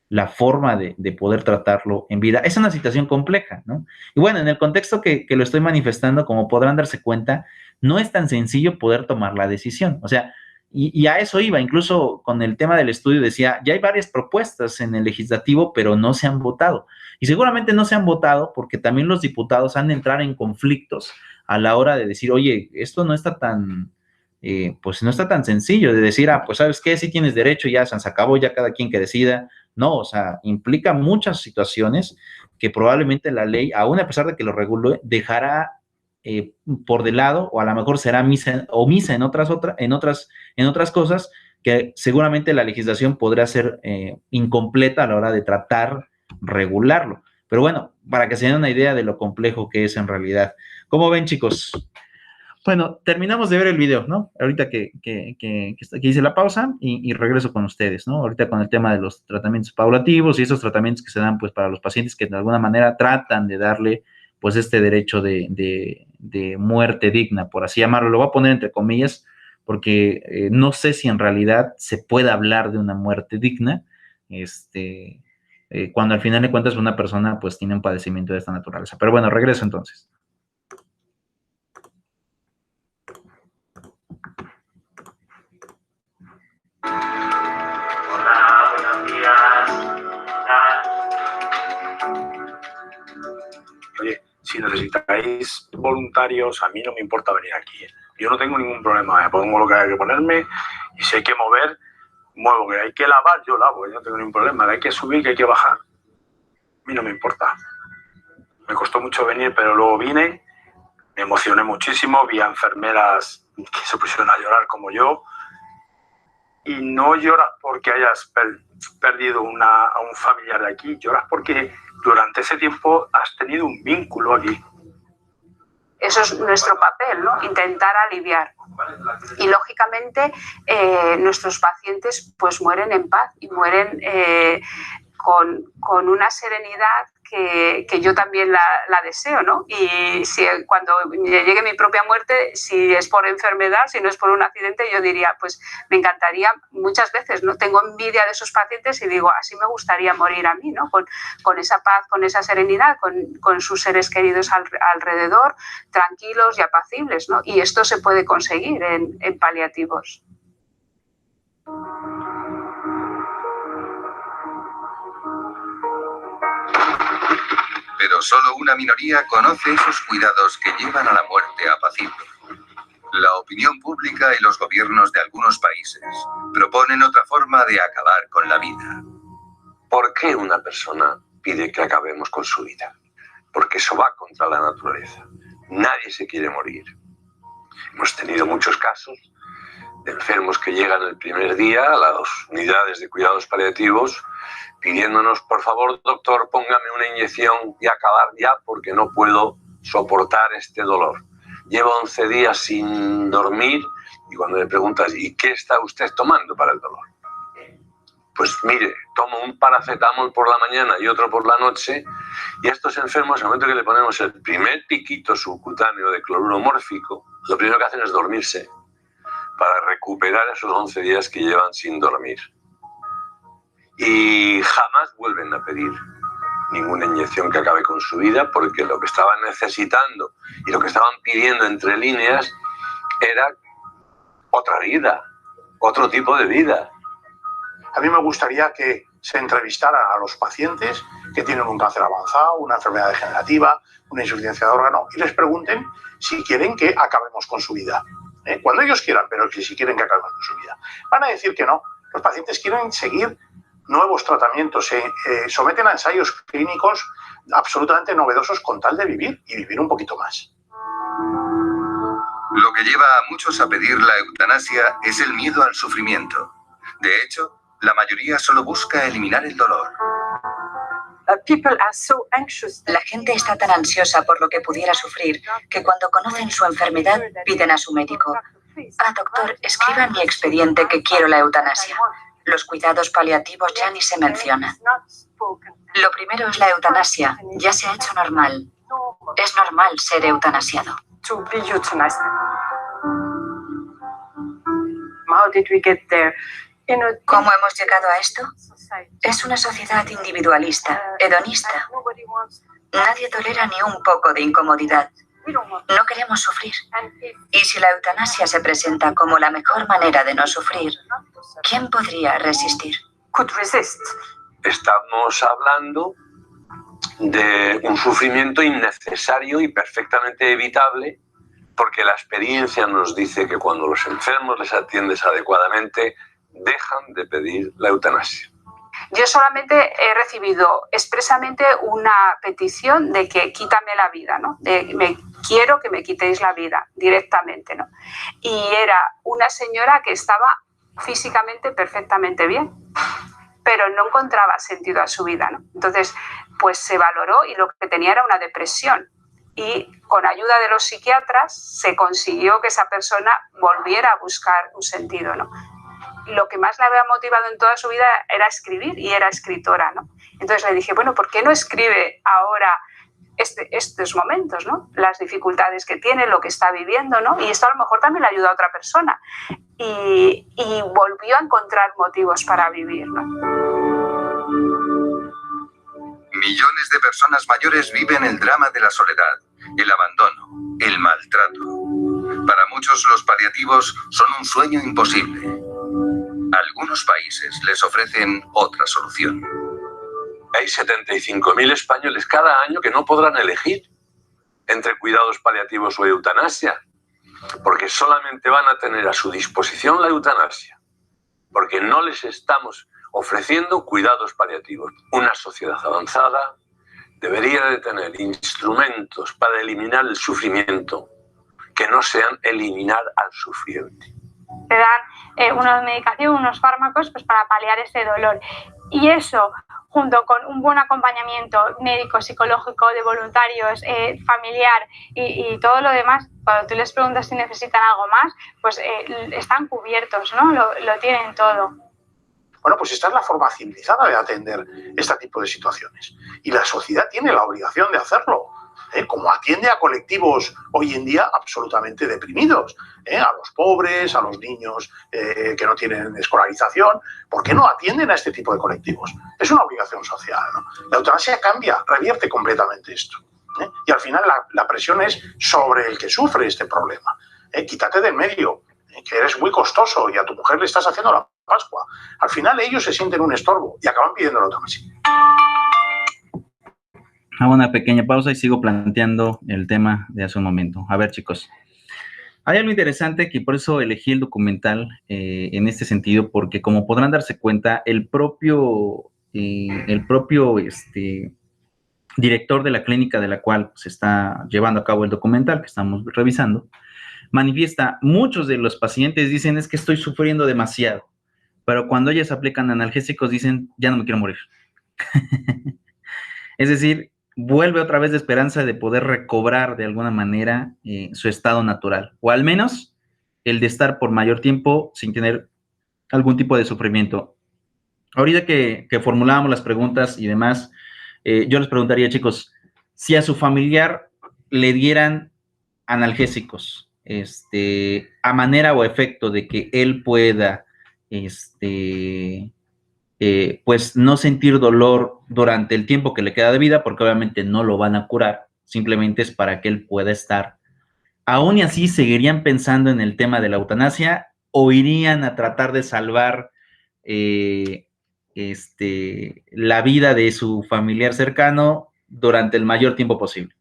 la forma de poder tratarlo en vida. Es una situación compleja, ¿no? Y bueno, en el contexto que lo estoy manifestando, como podrán darse cuenta, no es tan sencillo poder tomar la decisión. O sea, y a eso iba, incluso con el tema del estudio decía, ya hay varias propuestas en el legislativo, pero no se han votado. Y seguramente no se han votado porque también los diputados han de entrar en conflictos a la hora de decir, oye, esto no está tan, pues no está tan sencillo de decir, pues ¿sabes qué? Sí tienes derecho, ya se acabó, ya cada quien que decida. No, o sea, implica muchas situaciones que probablemente la ley, aún a pesar de que lo regule, dejará por de lado, o a lo mejor será omisa en otras cosas que seguramente la legislación podrá ser incompleta a la hora de tratar regularlo. Pero bueno, para que se den una idea de lo complejo que es en realidad. ¿Cómo ven, chicos? Bueno, terminamos de ver el video, ¿no? Ahorita que hice la pausa y regreso con ustedes, ¿no? Ahorita con el tema de los tratamientos paulativos y esos tratamientos que se dan, pues, para los pacientes que de alguna manera tratan de darle, pues, este derecho de de muerte digna, por así llamarlo. Lo voy a poner entre comillas, porque no sé si en realidad se puede hablar de una muerte digna, cuando al final de cuentas una persona pues tiene un padecimiento de esta naturaleza. Pero bueno, regreso entonces. Hola, buenos días. Oye, si necesitáis voluntarios, a mí no me importa venir aquí. Yo no tengo ningún problema, me pongo lo que hay que ponerme y si hay que mover, muevo. Que hay que lavar, yo lavo, yo no tengo ningún problema. Que hay que subir, que hay que bajar. A mí no me importa. Me costó mucho venir, pero luego vine, me emocioné muchísimo, vi a enfermeras que se pusieron a llorar como yo. Y no lloras porque hayas perdido a un familiar de aquí, lloras porque durante ese tiempo has tenido un vínculo aquí. Eso es nuestro papel, ¿no? Intentar aliviar. Y lógicamente nuestros pacientes pues mueren en paz y mueren con una serenidad que yo también la deseo, ¿no? Y cuando llegue mi propia muerte, si es por enfermedad, si no es por un accidente, yo diría, pues me encantaría muchas veces, ¿no? Tengo envidia de esos pacientes y digo, así me gustaría morir a mí, ¿no? Con esa paz, con esa serenidad, con sus seres queridos alrededor, tranquilos y apacibles, ¿no? Y esto se puede conseguir en paliativos. Pero solo una minoría conoce esos cuidados que llevan a la muerte apacible. La opinión pública y los gobiernos de algunos países proponen otra forma de acabar con la vida. ¿Por qué una persona pide que acabemos con su vida? Porque eso va contra la naturaleza. Nadie se quiere morir. Hemos tenido muchos casos de enfermos que llegan el primer día a las unidades de cuidados paliativos pidiéndonos, por favor, doctor, póngame una inyección y acabar ya porque no puedo soportar este dolor. Llevo 11 días sin dormir y cuando le preguntas, ¿y qué está usted tomando para el dolor? Pues mire, tomo un paracetamol por la mañana y otro por la noche y a estos enfermos, al momento que le ponemos el primer piquito subcutáneo de cloruro mórfico, lo primero que hacen es dormirse para recuperar esos 11 días que llevan sin dormir. Y jamás vuelven a pedir ninguna inyección que acabe con su vida porque lo que estaban necesitando y lo que estaban pidiendo entre líneas era otra vida, otro tipo de vida. A mí me gustaría que se entrevistara a los pacientes que tienen un cáncer avanzado, una enfermedad degenerativa, una insuficiencia de órgano y les pregunten si quieren que acabemos con su vida. Cuando ellos quieran, pero que si quieren que acabemos con su vida. Van a decir que no. Los pacientes quieren seguir nuevos tratamientos, se someten a ensayos clínicos absolutamente novedosos con tal de vivir y vivir un poquito más. Lo que lleva a muchos a pedir la eutanasia es el miedo al sufrimiento. De hecho, la mayoría solo busca eliminar el dolor. La gente está tan ansiosa por lo que pudiera sufrir que cuando conocen su enfermedad piden a su médico: doctor, escriba en mi expediente que quiero la eutanasia. Los cuidados paliativos ya ni se mencionan. Lo primero es la eutanasia. Ya se ha hecho normal. Es normal ser eutanasiado. ¿Cómo hemos llegado a esto? Es una sociedad individualista, hedonista. Nadie tolera ni un poco de incomodidad. No queremos sufrir. Y si la eutanasia se presenta como la mejor manera de no sufrir, ¿quién podría resistir? Estamos hablando de un sufrimiento innecesario y perfectamente evitable porque la experiencia nos dice que cuando los enfermos les atiendes adecuadamente, dejan de pedir la eutanasia. Yo solamente he recibido expresamente una petición de que quítame la vida, ¿no? Quiero que me quitéis la vida directamente, ¿no? Y era una señora que estaba físicamente perfectamente bien, pero no encontraba sentido a su vida, ¿no? Entonces, pues se valoró y lo que tenía era una depresión. Y con ayuda de los psiquiatras se consiguió que esa persona volviera a buscar un sentido, ¿no? Lo que más la había motivado en toda su vida era escribir y era escritora, ¿no? Entonces le dije, bueno, ¿por qué no escribe ahora estos momentos, ¿no? Las dificultades que tiene, lo que está viviendo, ¿no? Y esto a lo mejor también le ayuda a otra persona. Y volvió a encontrar motivos para vivir, ¿no? Millones de personas mayores viven el drama de la soledad, el abandono, el maltrato. Para muchos los paliativos son un sueño imposible. Algunos países les ofrecen otra solución. Hay 75.000 españoles cada año que no podrán elegir entre cuidados paliativos o eutanasia, porque solamente van a tener a su disposición la eutanasia, porque no les estamos ofreciendo cuidados paliativos. Una sociedad avanzada debería de tener instrumentos para eliminar el sufrimiento que no sean eliminar al sufriente. Te dan una medicación, unos fármacos pues, para paliar ese dolor. Y eso, junto con un buen acompañamiento médico, psicológico, de voluntarios, familiar y todo lo demás, cuando tú les preguntas si necesitan algo más, pues están cubiertos, ¿no? Lo tienen todo. Bueno, pues esta es la forma civilizada de atender este tipo de situaciones. Y la sociedad tiene la obligación de hacerlo. Como atiende a colectivos hoy en día absolutamente deprimidos, a los pobres, a los niños que no tienen escolarización. ¿Por qué no atienden a este tipo de colectivos? Es una obligación social, ¿no? La eutanasia cambia, revierte completamente esto. Y al final la presión es sobre el que sufre este problema. Quítate del medio, que eres muy costoso y a tu mujer le estás haciendo la Pascua. Al final ellos se sienten un estorbo y acaban pidiendo la eutanasia. Hago una pequeña pausa y sigo planteando el tema de hace un momento. A ver, chicos. Hay algo interesante que por eso elegí el documental en este sentido, porque como podrán darse cuenta, el propio director de la clínica de la cual se está llevando a cabo el documental que estamos revisando, manifiesta, muchos de los pacientes dicen, es que estoy sufriendo demasiado, pero cuando ellos aplican analgésicos dicen, ya no me quiero morir. Es decir, vuelve otra vez de esperanza de poder recobrar de alguna manera su estado natural, o al menos el de estar por mayor tiempo sin tener algún tipo de sufrimiento. Ahorita que formulábamos las preguntas y demás, yo les preguntaría, chicos, si a su familiar le dieran analgésicos, a manera o efecto de que él pueda, pues no sentir dolor durante el tiempo que le queda de vida, porque obviamente no lo van a curar, simplemente es para que él pueda estar. ¿Aún y así seguirían pensando en el tema de la eutanasia o irían a tratar de salvar la vida de su familiar cercano durante el mayor tiempo posible?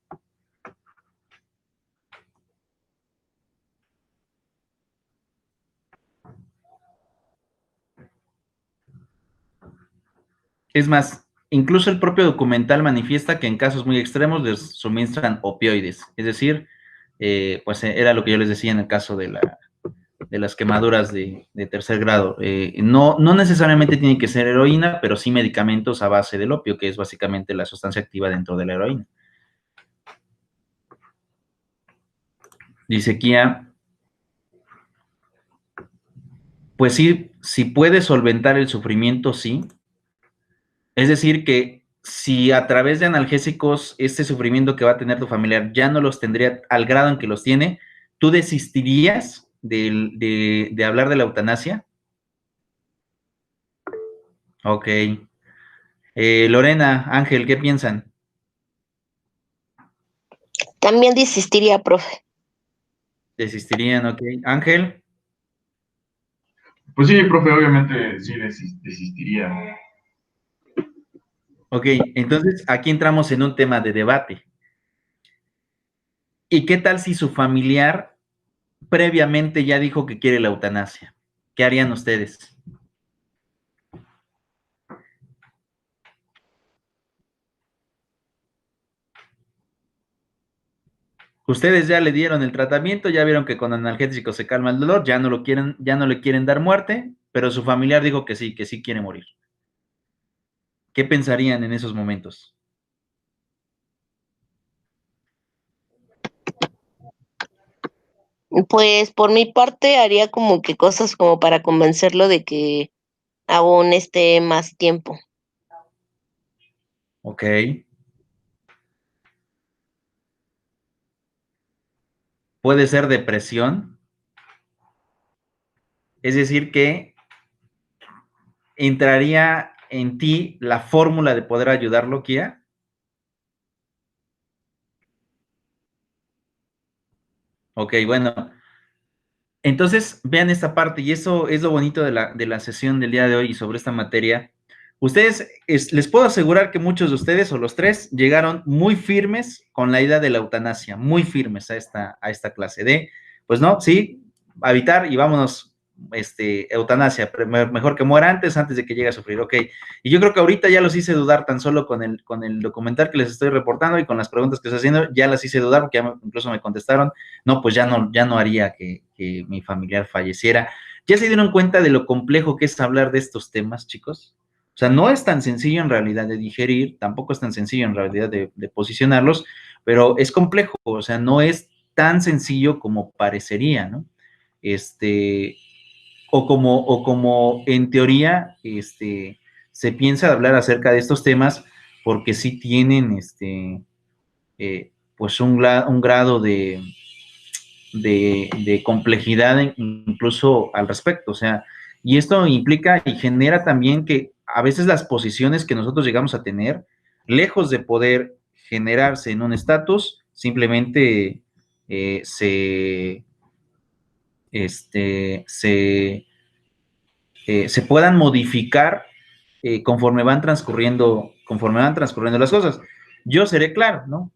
Es más, incluso el propio documental manifiesta que en casos muy extremos les suministran opioides, es decir, pues era lo que yo les decía en el caso de las quemaduras de tercer grado. No necesariamente tiene que ser heroína, pero sí medicamentos a base del opio, que es básicamente la sustancia activa dentro de la heroína. Dice Kia, pues sí, si puede solventar el sufrimiento, sí. Es decir, que si a través de analgésicos este sufrimiento que va a tener tu familiar ya no los tendría al grado en que los tiene, ¿tú desistirías de hablar de la eutanasia? Ok. Lorena, Ángel, ¿qué piensan? También desistiría, profe. Desistirían, ok. Ángel. Pues sí, profe, obviamente sí desistiría. Ok, entonces aquí entramos en un tema de debate. ¿Y qué tal si su familiar previamente ya dijo que quiere la eutanasia? ¿Qué harían ustedes? Ustedes ya le dieron el tratamiento, ya vieron que con analgésicos se calma el dolor, ya no le quieren dar muerte, pero su familiar dijo que sí quiere morir. ¿Qué pensarían en esos momentos? Pues por mi parte haría como que cosas como para convencerlo de que aún esté más tiempo. Ok. puede ser depresión. Es decir, que entraría en ti la fórmula de poder ayudarlo, Kia. Ok, bueno. Entonces, vean esta parte, y eso es lo bonito de la sesión del día de hoy sobre esta materia. Ustedes, les puedo asegurar que muchos de ustedes, o los tres, llegaron muy firmes con la idea de la eutanasia, muy firmes a esta clase de, pues no, sí, evitar y vámonos, eutanasia, mejor que muera antes de que llegue a sufrir, ok. Y yo creo que ahorita ya los hice dudar tan solo con el documental que les estoy reportando y con las preguntas que estoy haciendo, ya las hice dudar porque incluso me contestaron, no, pues ya no haría que mi familiar falleciera. ¿Ya se dieron cuenta de lo complejo que es hablar de estos temas, chicos? O sea, no es tan sencillo en realidad de digerir, tampoco es tan sencillo en realidad de posicionarlos, pero es complejo, o sea, no es tan sencillo como parecería, ¿no? O como en teoría, se piensa hablar acerca de estos temas, porque sí tienen, pues un grado de complejidad incluso al respecto, o sea, y esto implica y genera también que a veces las posiciones que nosotros llegamos a tener, lejos de poder generarse en un estatus, simplemente se puedan modificar conforme van transcurriendo las cosas. Yo seré claro, ¿no?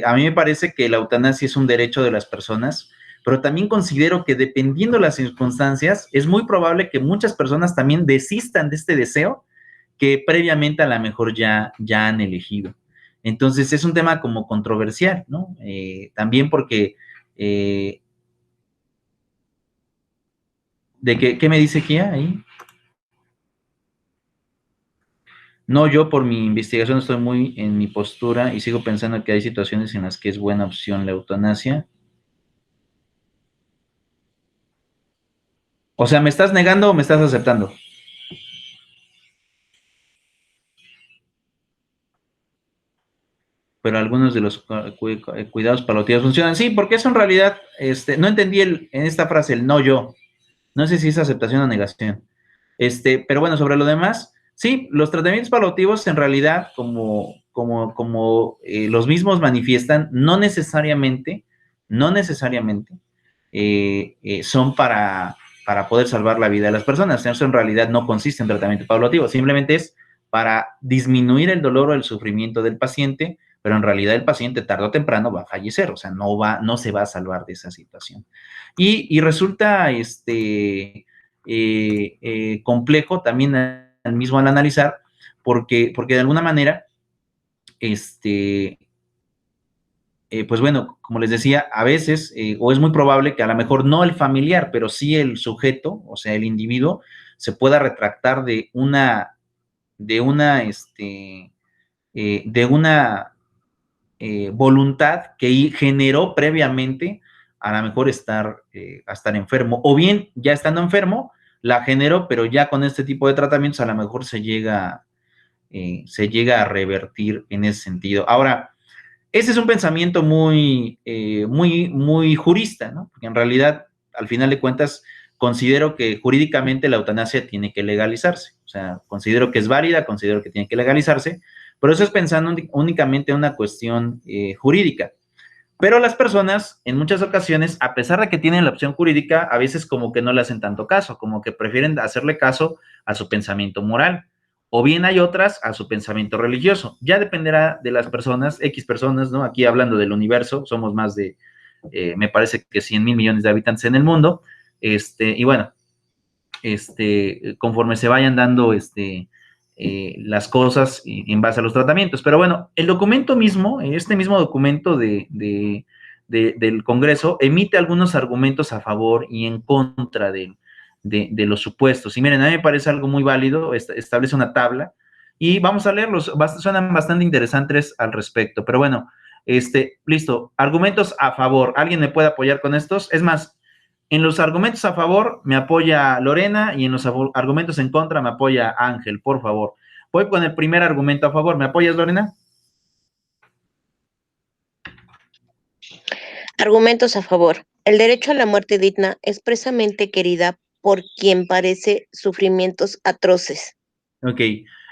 A mí me parece que la eutanasia es un derecho de las personas, pero también considero que dependiendo de las circunstancias, es muy probable que muchas personas también desistan de este deseo que previamente a lo mejor ya han elegido. Entonces, es un tema como controversial, ¿no? También porque, ¿qué me dice Kia ahí? No, yo por mi investigación estoy muy en mi postura y sigo pensando que hay situaciones en las que es buena opción la eutanasia. O sea, ¿me estás negando o me estás aceptando? Pero algunos de los cuidados paliativos funcionan. Sí, porque eso en realidad, no entendí en esta frase el no yo. No sé si es aceptación o negación. Pero bueno, sobre lo demás, sí, los tratamientos paliativos en realidad, como los mismos manifiestan, no necesariamente son para poder salvar la vida de las personas. Eso en realidad no consiste en tratamiento paliativo, simplemente es para disminuir el dolor o el sufrimiento del paciente, pero en realidad el paciente tarde o temprano va a fallecer, o sea, no se va a salvar de esa situación. Y resulta complejo también al mismo al analizar, porque de alguna manera, pues bueno, como les decía, a veces, o es muy probable que a lo mejor no el familiar, pero sí el sujeto, o sea, el individuo, se pueda retractar de una voluntad que generó previamente a lo mejor estar enfermo, o bien ya estando enfermo, la generó, pero ya con este tipo de tratamientos a lo mejor se llega a revertir en ese sentido. Ahora, ese es un pensamiento muy jurista, ¿no? Porque en realidad, al final de cuentas, considero que jurídicamente la eutanasia tiene que legalizarse. O sea, considero que es válida, considero que tiene que legalizarse, pero eso es pensando únicamente en una cuestión jurídica. Pero las personas, en muchas ocasiones, a pesar de que tienen la opción jurídica, a veces como que no le hacen tanto caso, como que prefieren hacerle caso a su pensamiento moral. O bien hay otras a su pensamiento religioso. Ya dependerá de las personas, X personas, ¿no? Aquí hablando del universo, somos más de, me parece que 100,000 millones de habitantes en el mundo. Y bueno, conforme se vayan dando las cosas en base a los tratamientos. Pero bueno, el documento mismo, este mismo documento del Congreso, emite algunos argumentos a favor y en contra de los supuestos. Y miren, a mí me parece algo muy válido, establece una tabla, y vamos a leerlos, suenan bastante interesantes al respecto. Pero bueno, listo, argumentos a favor. ¿Alguien me puede apoyar con estos? Es más, en los argumentos a favor me apoya Lorena y en los argumentos en contra me apoya Ángel, por favor. Voy con el primer argumento a favor. ¿Me apoyas, Lorena? Argumentos a favor. El derecho a la muerte digna es expresamente querida por quien padece sufrimientos atroces. Ok,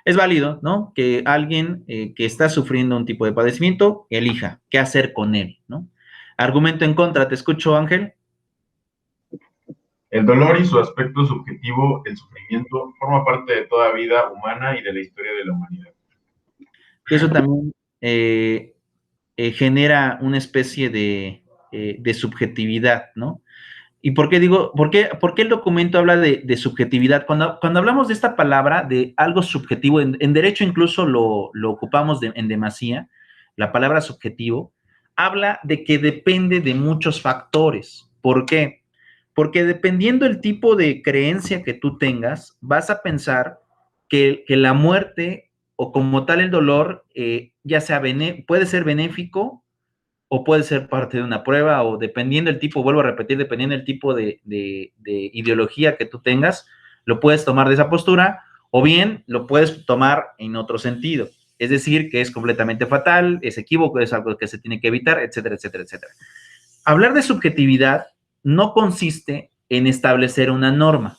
es válido, ¿no? Que alguien que está sufriendo un tipo de padecimiento elija qué hacer con él, ¿no? Argumento en contra, te escucho, Ángel. El dolor y su aspecto subjetivo, el sufrimiento, forma parte de toda vida humana y de la historia de la humanidad. Eso también genera una especie de subjetividad, ¿no? ¿Y por qué digo, por qué el documento habla de subjetividad? Cuando hablamos de esta palabra, de algo subjetivo, en derecho incluso lo ocupamos en demasía, la palabra subjetivo, habla de que depende de muchos factores. ¿Por qué? Porque dependiendo del tipo de creencia que tú tengas, vas a pensar que la muerte o como tal el dolor, ya sea puede ser benéfico o puede ser parte de una prueba, o dependiendo del tipo, vuelvo a repetir, dependiendo del tipo de ideología que tú tengas, lo puedes tomar de esa postura, o bien lo puedes tomar en otro sentido. Es decir, que es completamente fatal, es equívoco, es algo que se tiene que evitar, etcétera, etcétera, etcétera. Hablar de subjetividad no consiste en establecer una norma.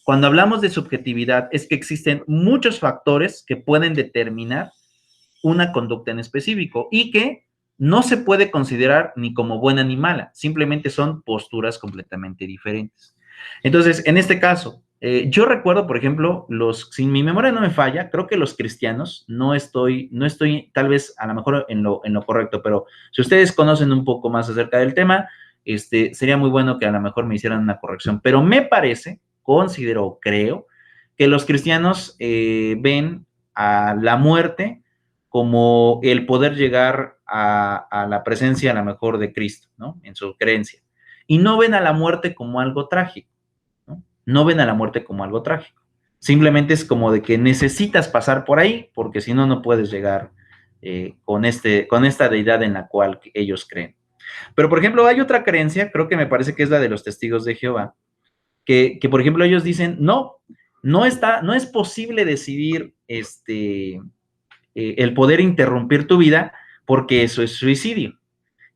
Cuando hablamos de subjetividad es que existen muchos factores que pueden determinar una conducta en específico y que no se puede considerar ni como buena ni mala, simplemente son posturas completamente diferentes. Entonces, en este caso, yo recuerdo, por ejemplo, si mi memoria no me falla, creo que los cristianos, no estoy tal vez a lo mejor en lo correcto, pero si ustedes conocen un poco más acerca del tema, sería muy bueno que a lo mejor me hicieran una corrección, pero me parece, considero, creo, que los cristianos ven a la muerte como el poder llegar a la presencia a lo mejor de Cristo, ¿no? En su creencia. Y no ven a la muerte como algo trágico, ¿no? No ven a la muerte como algo trágico. Simplemente es como de que necesitas pasar por ahí, porque si no, no puedes llegar con esta deidad en la cual ellos creen. Pero, por ejemplo, hay otra creencia, creo que me parece que es la de los testigos de Jehová, que por ejemplo, ellos dicen, no es posible decidir el poder interrumpir tu vida porque eso es suicidio.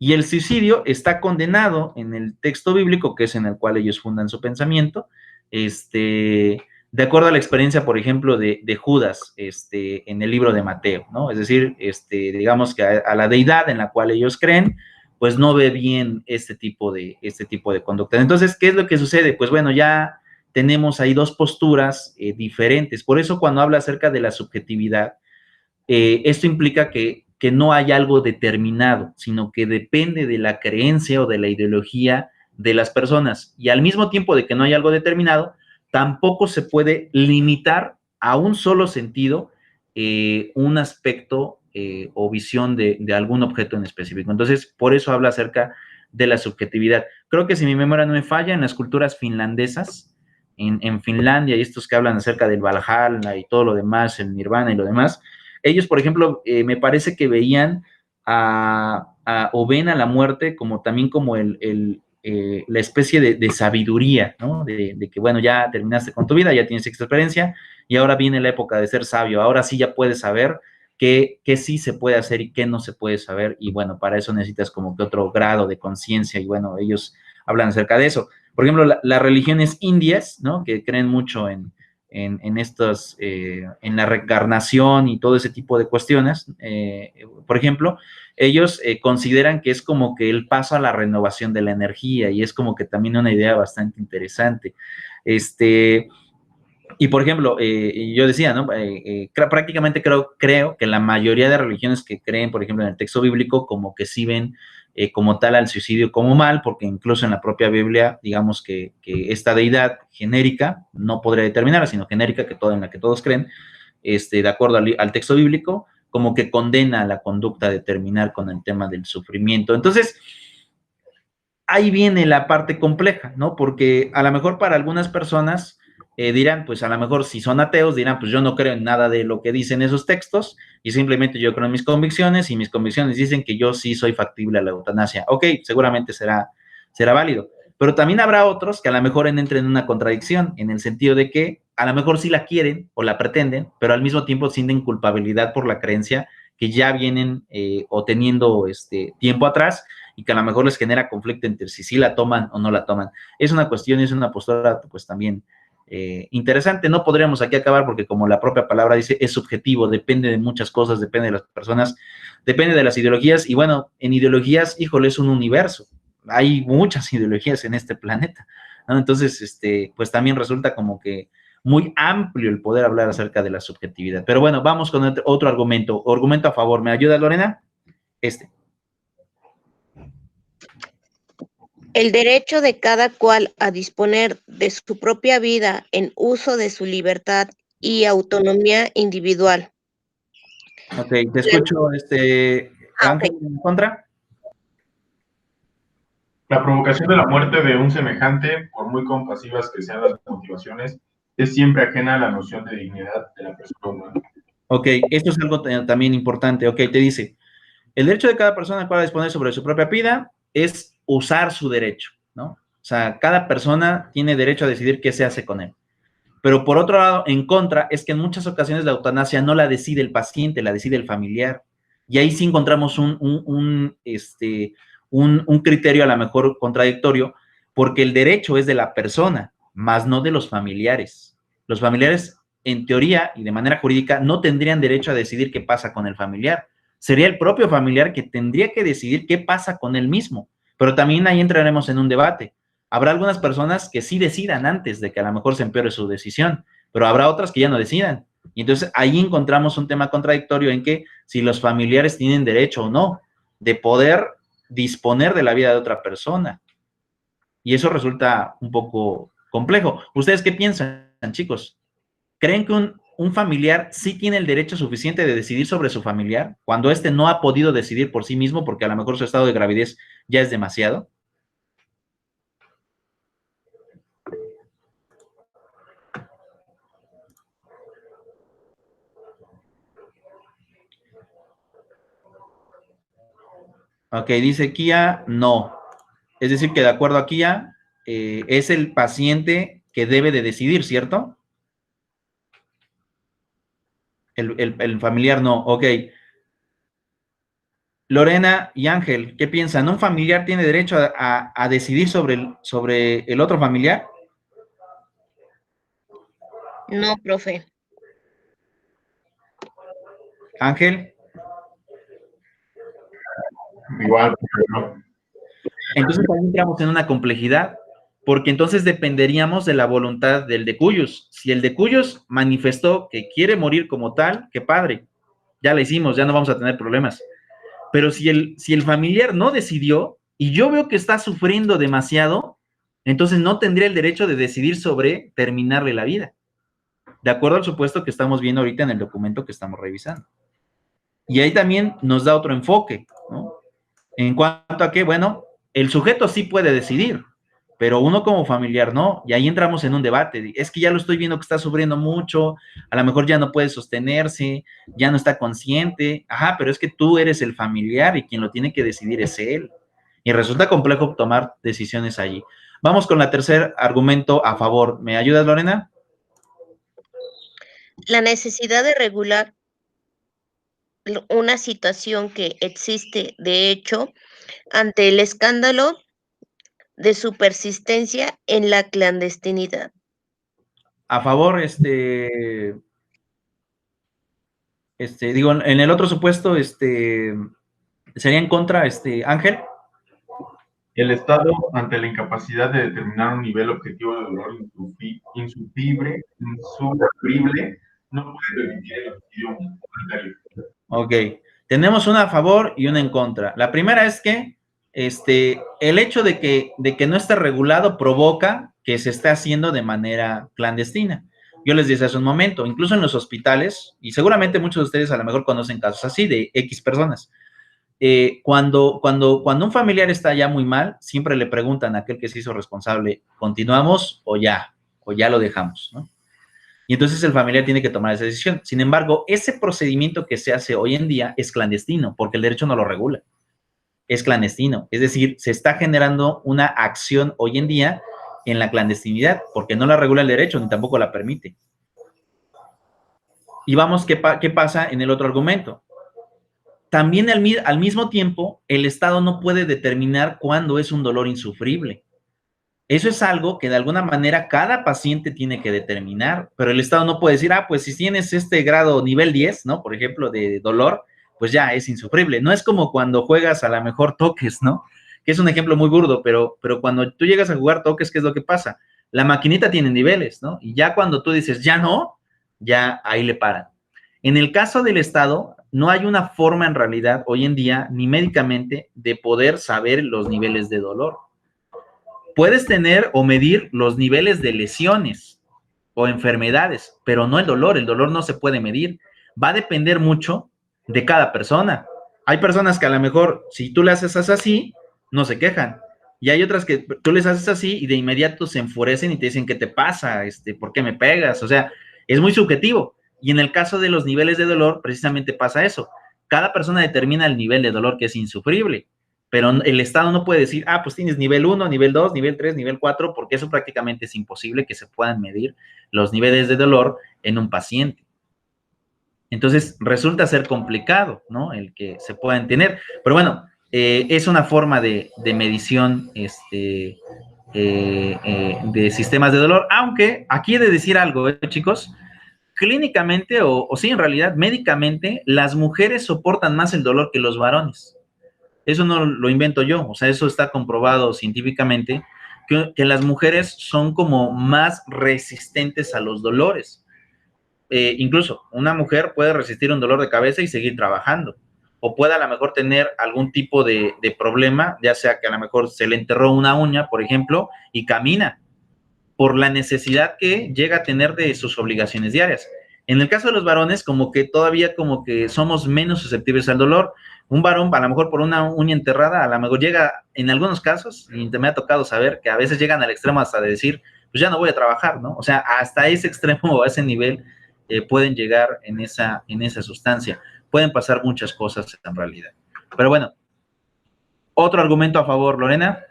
Y el suicidio está condenado en el texto bíblico, que es en el cual ellos fundan su pensamiento, de acuerdo a la experiencia, por ejemplo, de Judas en el libro de Mateo, ¿no? Es decir, digamos que a la deidad en la cual ellos creen, pues no ve bien este tipo de conducta. Entonces, ¿qué es lo que sucede? Pues bueno, ya tenemos ahí dos posturas diferentes. Por eso cuando habla acerca de la subjetividad, esto implica que no hay algo determinado, sino que depende de la creencia o de la ideología de las personas. Y al mismo tiempo de que no hay algo determinado, tampoco se puede limitar a un solo sentido un aspecto o visión de algún objeto en específico. Entonces, por eso habla acerca de la subjetividad. Creo que si mi memoria no me falla, en las culturas finlandesas, en Finlandia, y estos que hablan acerca del Valhalla y todo lo demás, el Nirvana y lo demás, ellos, por ejemplo, me parece que veían o ven a la muerte como también como la especie de sabiduría, ¿no? De que, bueno, ya terminaste con tu vida, ya tienes experiencia, y ahora viene la época de ser sabio, ahora sí ya puedes saber qué sí se puede hacer y qué no se puede saber, y bueno, para eso necesitas como que otro grado de conciencia, y bueno, ellos hablan acerca de eso. Por ejemplo, las religiones indias, ¿no? Que creen mucho en la reencarnación y todo ese tipo de cuestiones, por ejemplo, ellos consideran que es como que el paso a la renovación de la energía, y es como que también una idea bastante interesante. Y por ejemplo, yo decía, ¿no? Prácticamente creo que la mayoría de religiones que creen, por ejemplo, en el texto bíblico, como que sí ven como tal al suicidio como mal, porque incluso en la propia Biblia, digamos que esta deidad genérica, no podría determinar, sino genérica, en la que todos creen, de acuerdo al texto bíblico, como que condena la conducta de terminar con el tema del sufrimiento. Entonces, ahí viene la parte compleja, ¿no? Porque a lo mejor para algunas personas dirán, pues a lo mejor si son ateos, dirán, pues yo no creo en nada de lo que dicen esos textos y simplemente yo creo en mis convicciones, y mis convicciones dicen que yo sí soy factible a la eutanasia. Ok, seguramente será válido, pero también habrá otros que a lo mejor entren en una contradicción, en el sentido de que a lo mejor sí la quieren o la pretenden, pero al mismo tiempo sienten culpabilidad por la creencia que ya vienen o teniendo tiempo atrás, y que a lo mejor les genera conflicto entre si sí la toman o no la toman. Es una cuestión, es una postura pues también interesante. No podríamos aquí acabar porque como la propia palabra dice, es subjetivo, depende de muchas cosas, depende de las personas, depende de las ideologías y bueno, en ideologías, híjole, es un universo. Hay muchas ideologías en este planeta, ¿no? Entonces, pues también resulta como que muy amplio el poder hablar acerca de la subjetividad. Pero bueno, vamos con otro argumento. Argumento a favor. ¿Me ayuda, Lorena? El derecho de cada cual a disponer de su propia vida en uso de su libertad y autonomía individual. Ok, te escucho, Ángel, ¿en contra? La provocación de la muerte de un semejante, por muy compasivas que sean las motivaciones, es siempre ajena a la noción de dignidad de la persona humana. Ok, esto es algo también importante. Ok, te dice, el derecho de cada persona para disponer sobre su propia vida es usar su derecho, ¿no? O sea, cada persona tiene derecho a decidir qué se hace con él. Pero por otro lado, en contra, es que en muchas ocasiones la eutanasia no la decide el paciente, la decide el familiar. Y ahí sí encontramos un criterio a lo mejor contradictorio, porque el derecho es de la persona, más no de los familiares. Los familiares, en teoría y de manera jurídica, no tendrían derecho a decidir qué pasa con el familiar. Sería el propio familiar que tendría que decidir qué pasa con él mismo. Pero también ahí entraremos en un debate. Habrá algunas personas que sí decidan antes de que a lo mejor se empeore su decisión, pero habrá otras que ya no decidan. Y entonces ahí encontramos un tema contradictorio en que si los familiares tienen derecho o no de poder disponer de la vida de otra persona. Y eso resulta un poco complejo. ¿Ustedes qué piensan, chicos? ¿Creen que un familiar sí tiene el derecho suficiente de decidir sobre su familiar cuando éste no ha podido decidir por sí mismo porque a lo mejor su estado de gravidez ya es demasiado? Ok, dice Kia, no. Es decir, que de acuerdo a Kia, es el paciente que debe de decidir, ¿cierto? El familiar no, ok. Lorena y Ángel, ¿qué piensan? ¿Un familiar tiene derecho a decidir sobre el otro familiar? No, profe. Ángel. Igual, no. Entonces ahí entramos en una complejidad, porque entonces dependeríamos de la voluntad del de Cuyos. Si el de Cuyos manifestó que quiere morir como tal, qué padre, ya la hicimos, ya no vamos a tener problemas. Pero si el familiar no decidió y yo veo que está sufriendo demasiado, entonces no tendría el derecho de decidir sobre terminarle la vida, de acuerdo al supuesto que estamos viendo ahorita en el documento que estamos revisando. Y ahí también nos da otro enfoque, ¿no? En cuanto a que, bueno, el sujeto sí puede decidir, pero uno como familiar no, y ahí entramos en un debate. Es que ya lo estoy viendo que está sufriendo mucho, a lo mejor ya no puede sostenerse, ya no está consciente, ajá, pero es que tú eres el familiar y quien lo tiene que decidir es él. Y resulta complejo tomar decisiones allí. Vamos con el tercer argumento a favor. ¿Me ayudas, Lorena? La necesidad de regular una situación que existe, de hecho, ante el escándalo de su persistencia en la clandestinidad. A favor, digo, en el otro supuesto, sería en contra, Ángel. El Estado, ante la incapacidad de determinar un nivel objetivo de dolor insufrible, no puede permitir el auxilio voluntario. Ok, tenemos una a favor y una en contra. La primera es que el hecho de que no esté regulado provoca que se esté haciendo de manera clandestina. Yo les decía hace un momento, incluso en los hospitales, y seguramente muchos de ustedes a lo mejor conocen casos así de X personas, cuando un familiar está ya muy mal, siempre le preguntan a aquel que se hizo responsable, ¿continuamos o ya lo dejamos, ¿no? Y entonces el familiar tiene que tomar esa decisión. Sin embargo, ese procedimiento que se hace hoy en día es clandestino, porque el derecho no lo regula. Es clandestino. Es decir, se está generando una acción hoy en día en la clandestinidad, porque no la regula el derecho, ni tampoco la permite. Y vamos, ¿qué pasa en el otro argumento? también al mismo tiempo, el Estado no puede determinar cuándo es un dolor insufrible. Eso es algo que de alguna manera cada paciente tiene que determinar, pero el Estado no puede decir, pues si tienes este grado nivel 10, ¿no? Por ejemplo, de dolor, pues ya es insufrible. No es como cuando juegas a la mejor toques, ¿no? Que es un ejemplo muy burdo, pero cuando tú llegas a jugar toques, ¿qué es lo que pasa? La maquinita tiene niveles, ¿no? Y ya cuando tú dices, ya no, ya ahí le paran. En el caso del Estado, no hay una forma en realidad hoy en día, ni médicamente, de poder saber los niveles de dolor. Puedes tener o medir los niveles de lesiones o enfermedades, pero no el dolor no se puede medir. Va a depender mucho de cada persona. Hay personas que a lo mejor, si tú le haces así, no se quejan. Y hay otras que tú les haces así y de inmediato se enfurecen y te dicen, ¿qué te pasa? ¿Por qué me pegas? O sea, es muy subjetivo. Y en el caso de los niveles de dolor, precisamente pasa eso. Cada persona determina el nivel de dolor que es insufrible, pero el Estado no puede decir, pues tienes nivel 1, nivel 2, nivel 3, nivel 4, porque eso prácticamente es imposible que se puedan medir los niveles de dolor en un paciente. Entonces, resulta ser complicado, ¿no? El que se puedan tener. Pero bueno, es una forma de medición de sistemas de dolor, aunque aquí he de decir algo, chicos, clínicamente o sí, en realidad, médicamente, las mujeres soportan más el dolor que los varones. Eso no lo invento yo, o sea, eso está comprobado científicamente, que las mujeres son como más resistentes a los dolores. Incluso una mujer puede resistir un dolor de cabeza y seguir trabajando, o puede a lo mejor tener algún tipo de problema, ya sea que a lo mejor se le enterró una uña, por ejemplo, y camina, por la necesidad que llega a tener de sus obligaciones diarias. En el caso de los varones, como que todavía como que somos menos susceptibles al dolor. Un varón, a lo mejor por una uña enterrada, a lo mejor llega, en algunos casos, y me ha tocado saber que a veces llegan al extremo hasta de decir, pues ya no voy a trabajar, ¿no? O sea, hasta ese extremo o a ese nivel pueden llegar en esa sustancia. Pueden pasar muchas cosas en realidad. Pero bueno, otro argumento a favor, Lorena.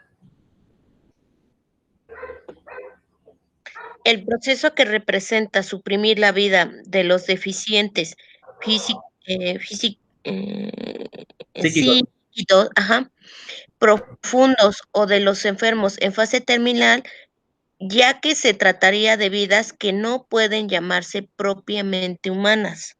El proceso que representa suprimir la vida de los deficientes psíquicos, profundos o de los enfermos en fase terminal, ya que se trataría de vidas que no pueden llamarse propiamente humanas.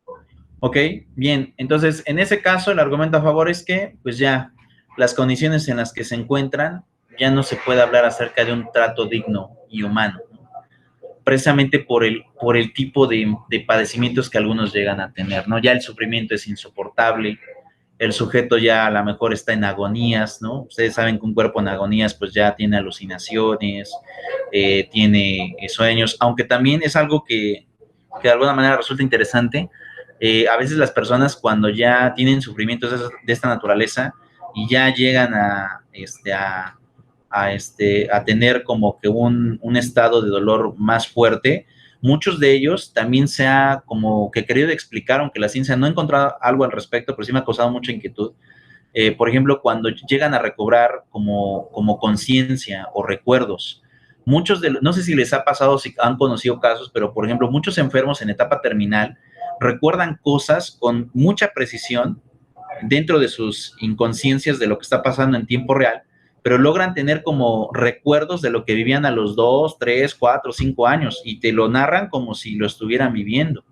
Ok, bien. Entonces, en ese caso, el argumento a favor es que, pues ya, las condiciones en las que se encuentran, ya no se puede hablar acerca de un trato digno y humano, ¿no? Precisamente por el tipo de padecimientos que algunos llegan a tener, ¿no? Ya el sufrimiento es insoportable, el sujeto ya a lo mejor está en agonías, ¿no? Ustedes saben que un cuerpo en agonías pues ya tiene alucinaciones, tiene sueños, aunque también es algo que de alguna manera resulta interesante. A veces las personas cuando ya tienen sufrimientos de esta naturaleza y ya llegan a tener como que un estado de dolor más fuerte, muchos de ellos también se ha como que querido explicar, aunque la ciencia no ha encontrado algo al respecto, pero sí me ha causado mucha inquietud. Por ejemplo, cuando llegan a recobrar como conciencia o recuerdos, no sé si les ha pasado, si han conocido casos, pero por ejemplo, muchos enfermos en etapa terminal recuerdan cosas con mucha precisión dentro de sus inconsciencias de lo que está pasando en tiempo real, pero logran tener como recuerdos de lo que vivían a los 2, 3, 4, 5 años y te lo narran como si lo estuvieran viviendo.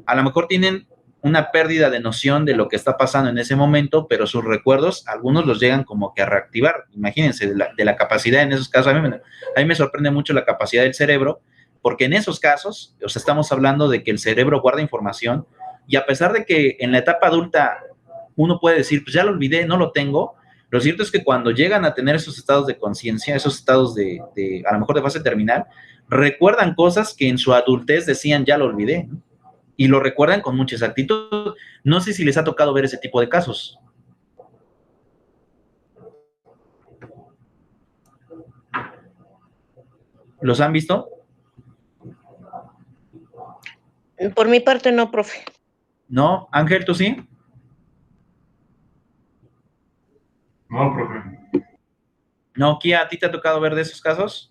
A lo mejor tienen una pérdida de noción de lo que está pasando en ese momento, pero sus recuerdos, algunos los llegan como que a reactivar. Imagínense, de la capacidad en esos casos. A mí me sorprende mucho la capacidad del cerebro, porque en esos casos, o sea, estamos hablando de que el cerebro guarda información y a pesar de que en la etapa adulta uno puede decir, pues ya lo olvidé, no lo tengo, lo cierto es que cuando llegan a tener esos estados de conciencia, esos estados de a lo mejor de fase terminal, recuerdan cosas que en su adultez decían, ya lo olvidé, ¿no? Y lo recuerdan con mucha exactitud. No sé si les ha tocado ver ese tipo de casos. ¿Los han visto? Por mi parte no, profe. ¿No? Ángel, ¿tú sí? No, profe. No, Kia, ¿a ti te ha tocado ver de esos casos?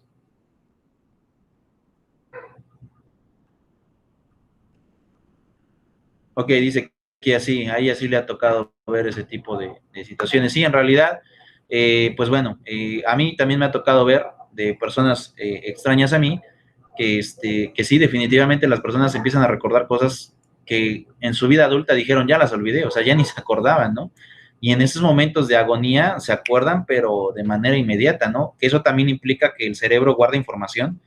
Ok, dice que así, a ella sí le ha tocado ver ese tipo de situaciones. Sí, en realidad, pues bueno, a mí también me ha tocado ver de personas extrañas a mí, que sí, definitivamente las personas empiezan a recordar cosas que en su vida adulta dijeron, ya las olvidé, o sea, ya ni se acordaban, ¿no? Y en esos momentos de agonía se acuerdan, pero de manera inmediata, ¿no? Que eso también implica que el cerebro guarda información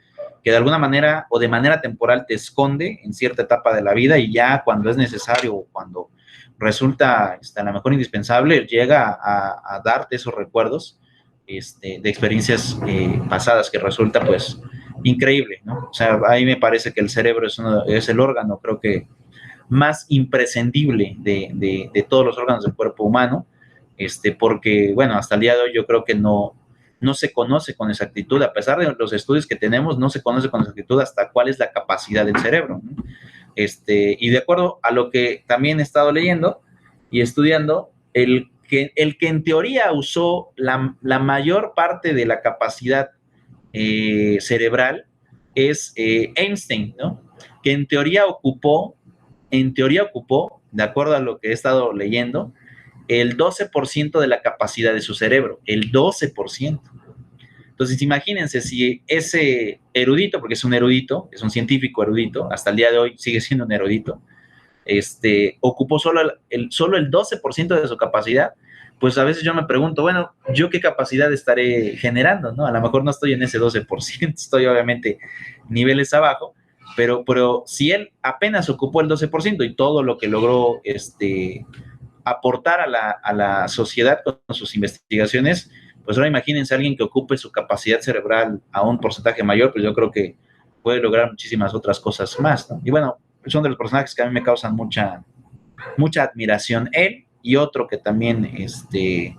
que de alguna manera o de manera temporal te esconde en cierta etapa de la vida y ya cuando es necesario o cuando resulta a lo mejor indispensable, llega a darte esos recuerdos de experiencias pasadas que resulta pues increíble, ¿no? O sea, ahí me parece que el cerebro es el órgano, creo que más imprescindible de todos los órganos del cuerpo humano, porque, bueno, hasta el día de hoy yo creo que no se conoce con exactitud, a pesar de los estudios que tenemos, no se conoce con exactitud hasta cuál es la capacidad del cerebro, ¿no? Y de acuerdo a lo que también he estado leyendo y estudiando, el que en teoría usó la mayor parte de la capacidad cerebral es Einstein, ¿no? Que en teoría ocupó, de acuerdo a lo que he estado leyendo, el 12% de la capacidad de su cerebro, el 12%. Entonces, imagínense si ese erudito, porque es un erudito, es un científico erudito, hasta el día de hoy sigue siendo un erudito, ocupó solo el 12% de su capacidad, pues a veces yo me pregunto, bueno, ¿yo qué capacidad estaré generando, no? A lo mejor no estoy en ese 12%, estoy obviamente niveles abajo, pero si él apenas ocupó el 12% y todo lo que logró aportar a la sociedad con sus investigaciones, pues ahora imagínense a alguien que ocupe su capacidad cerebral a un porcentaje mayor, pues yo creo que puede lograr muchísimas otras cosas más, ¿no? Y bueno, son de los personajes que a mí me causan mucha admiración. Él y otro que también, que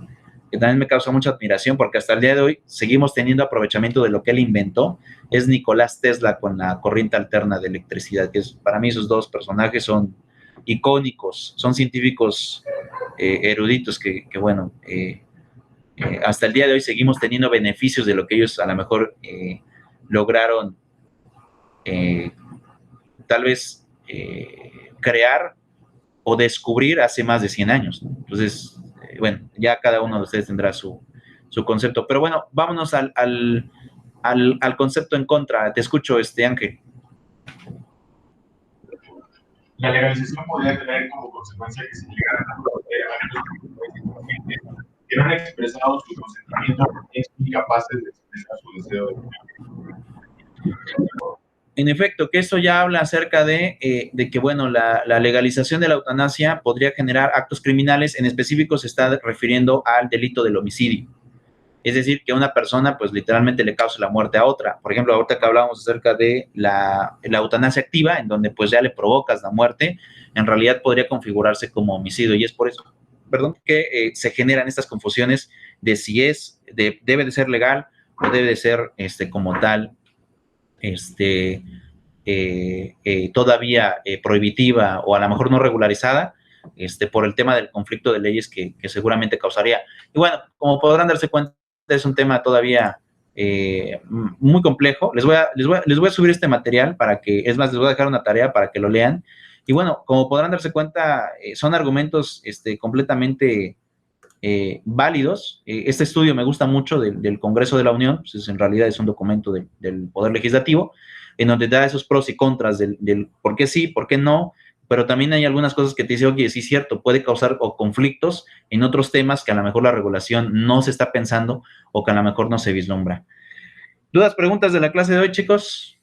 también me causa mucha admiración, porque hasta el día de hoy seguimos teniendo aprovechamiento de lo que él inventó, es Nicolás Tesla con la corriente alterna de electricidad, que es, para mí esos dos personajes son icónicos, son científicos eruditos que bueno, hasta el día de hoy seguimos teniendo beneficios de lo que ellos a lo mejor lograron tal vez crear o descubrir hace más de 100 años, ¿no? Entonces, bueno, ya cada uno de ustedes tendrá su concepto. Pero bueno, vámonos al concepto en contra. Te escucho, Ángel. La legalización podría tener como consecuencia que se llegaran a proteger a los que no han expresado su consentimiento porque son incapaces de expresar su deseo de En efecto, que eso ya habla acerca de que, bueno, la legalización de la eutanasia podría generar actos criminales, en específico se está refiriendo al delito del homicidio. Es decir, que una persona, pues, literalmente le cause la muerte a otra. Por ejemplo, ahorita que hablábamos acerca de la eutanasia activa, en donde, pues, ya le provocas la muerte, en realidad podría configurarse como homicidio. Y es por eso, que se generan estas confusiones de si debe de ser legal o debe de ser, como tal, todavía prohibitiva o a lo mejor no regularizada, por el tema del conflicto de leyes que seguramente causaría. Y bueno, como podrán darse cuenta, es un tema todavía muy complejo. Les voy a subir este material para que, es más, les voy a dejar una tarea para que lo lean. Y bueno, como podrán darse cuenta, son argumentos completamente válidos. Este estudio me gusta mucho del Congreso de la Unión, pues en realidad es un documento del Poder Legislativo, en donde da esos pros y contras del por qué sí, por qué no, pero también hay algunas cosas que te dicen, oye, sí es cierto, puede causar conflictos en otros temas que a lo mejor la regulación no se está pensando o que a lo mejor no se vislumbra. ¿Dudas, preguntas de la clase de hoy, chicos?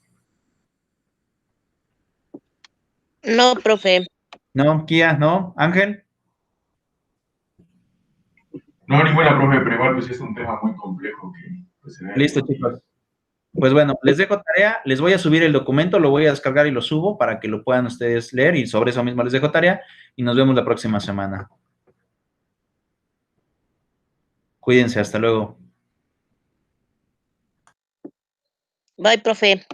No, profe. No, Kia, no, Ángel. No, ninguna, profe, pero igual pues es un tema muy complejo que pues, Listo, chicos. Pues bueno, les dejo tarea, les voy a subir el documento, lo voy a descargar y lo subo para que lo puedan ustedes leer y sobre eso mismo les dejo tarea y nos vemos la próxima semana. Cuídense, hasta luego. Bye, profe.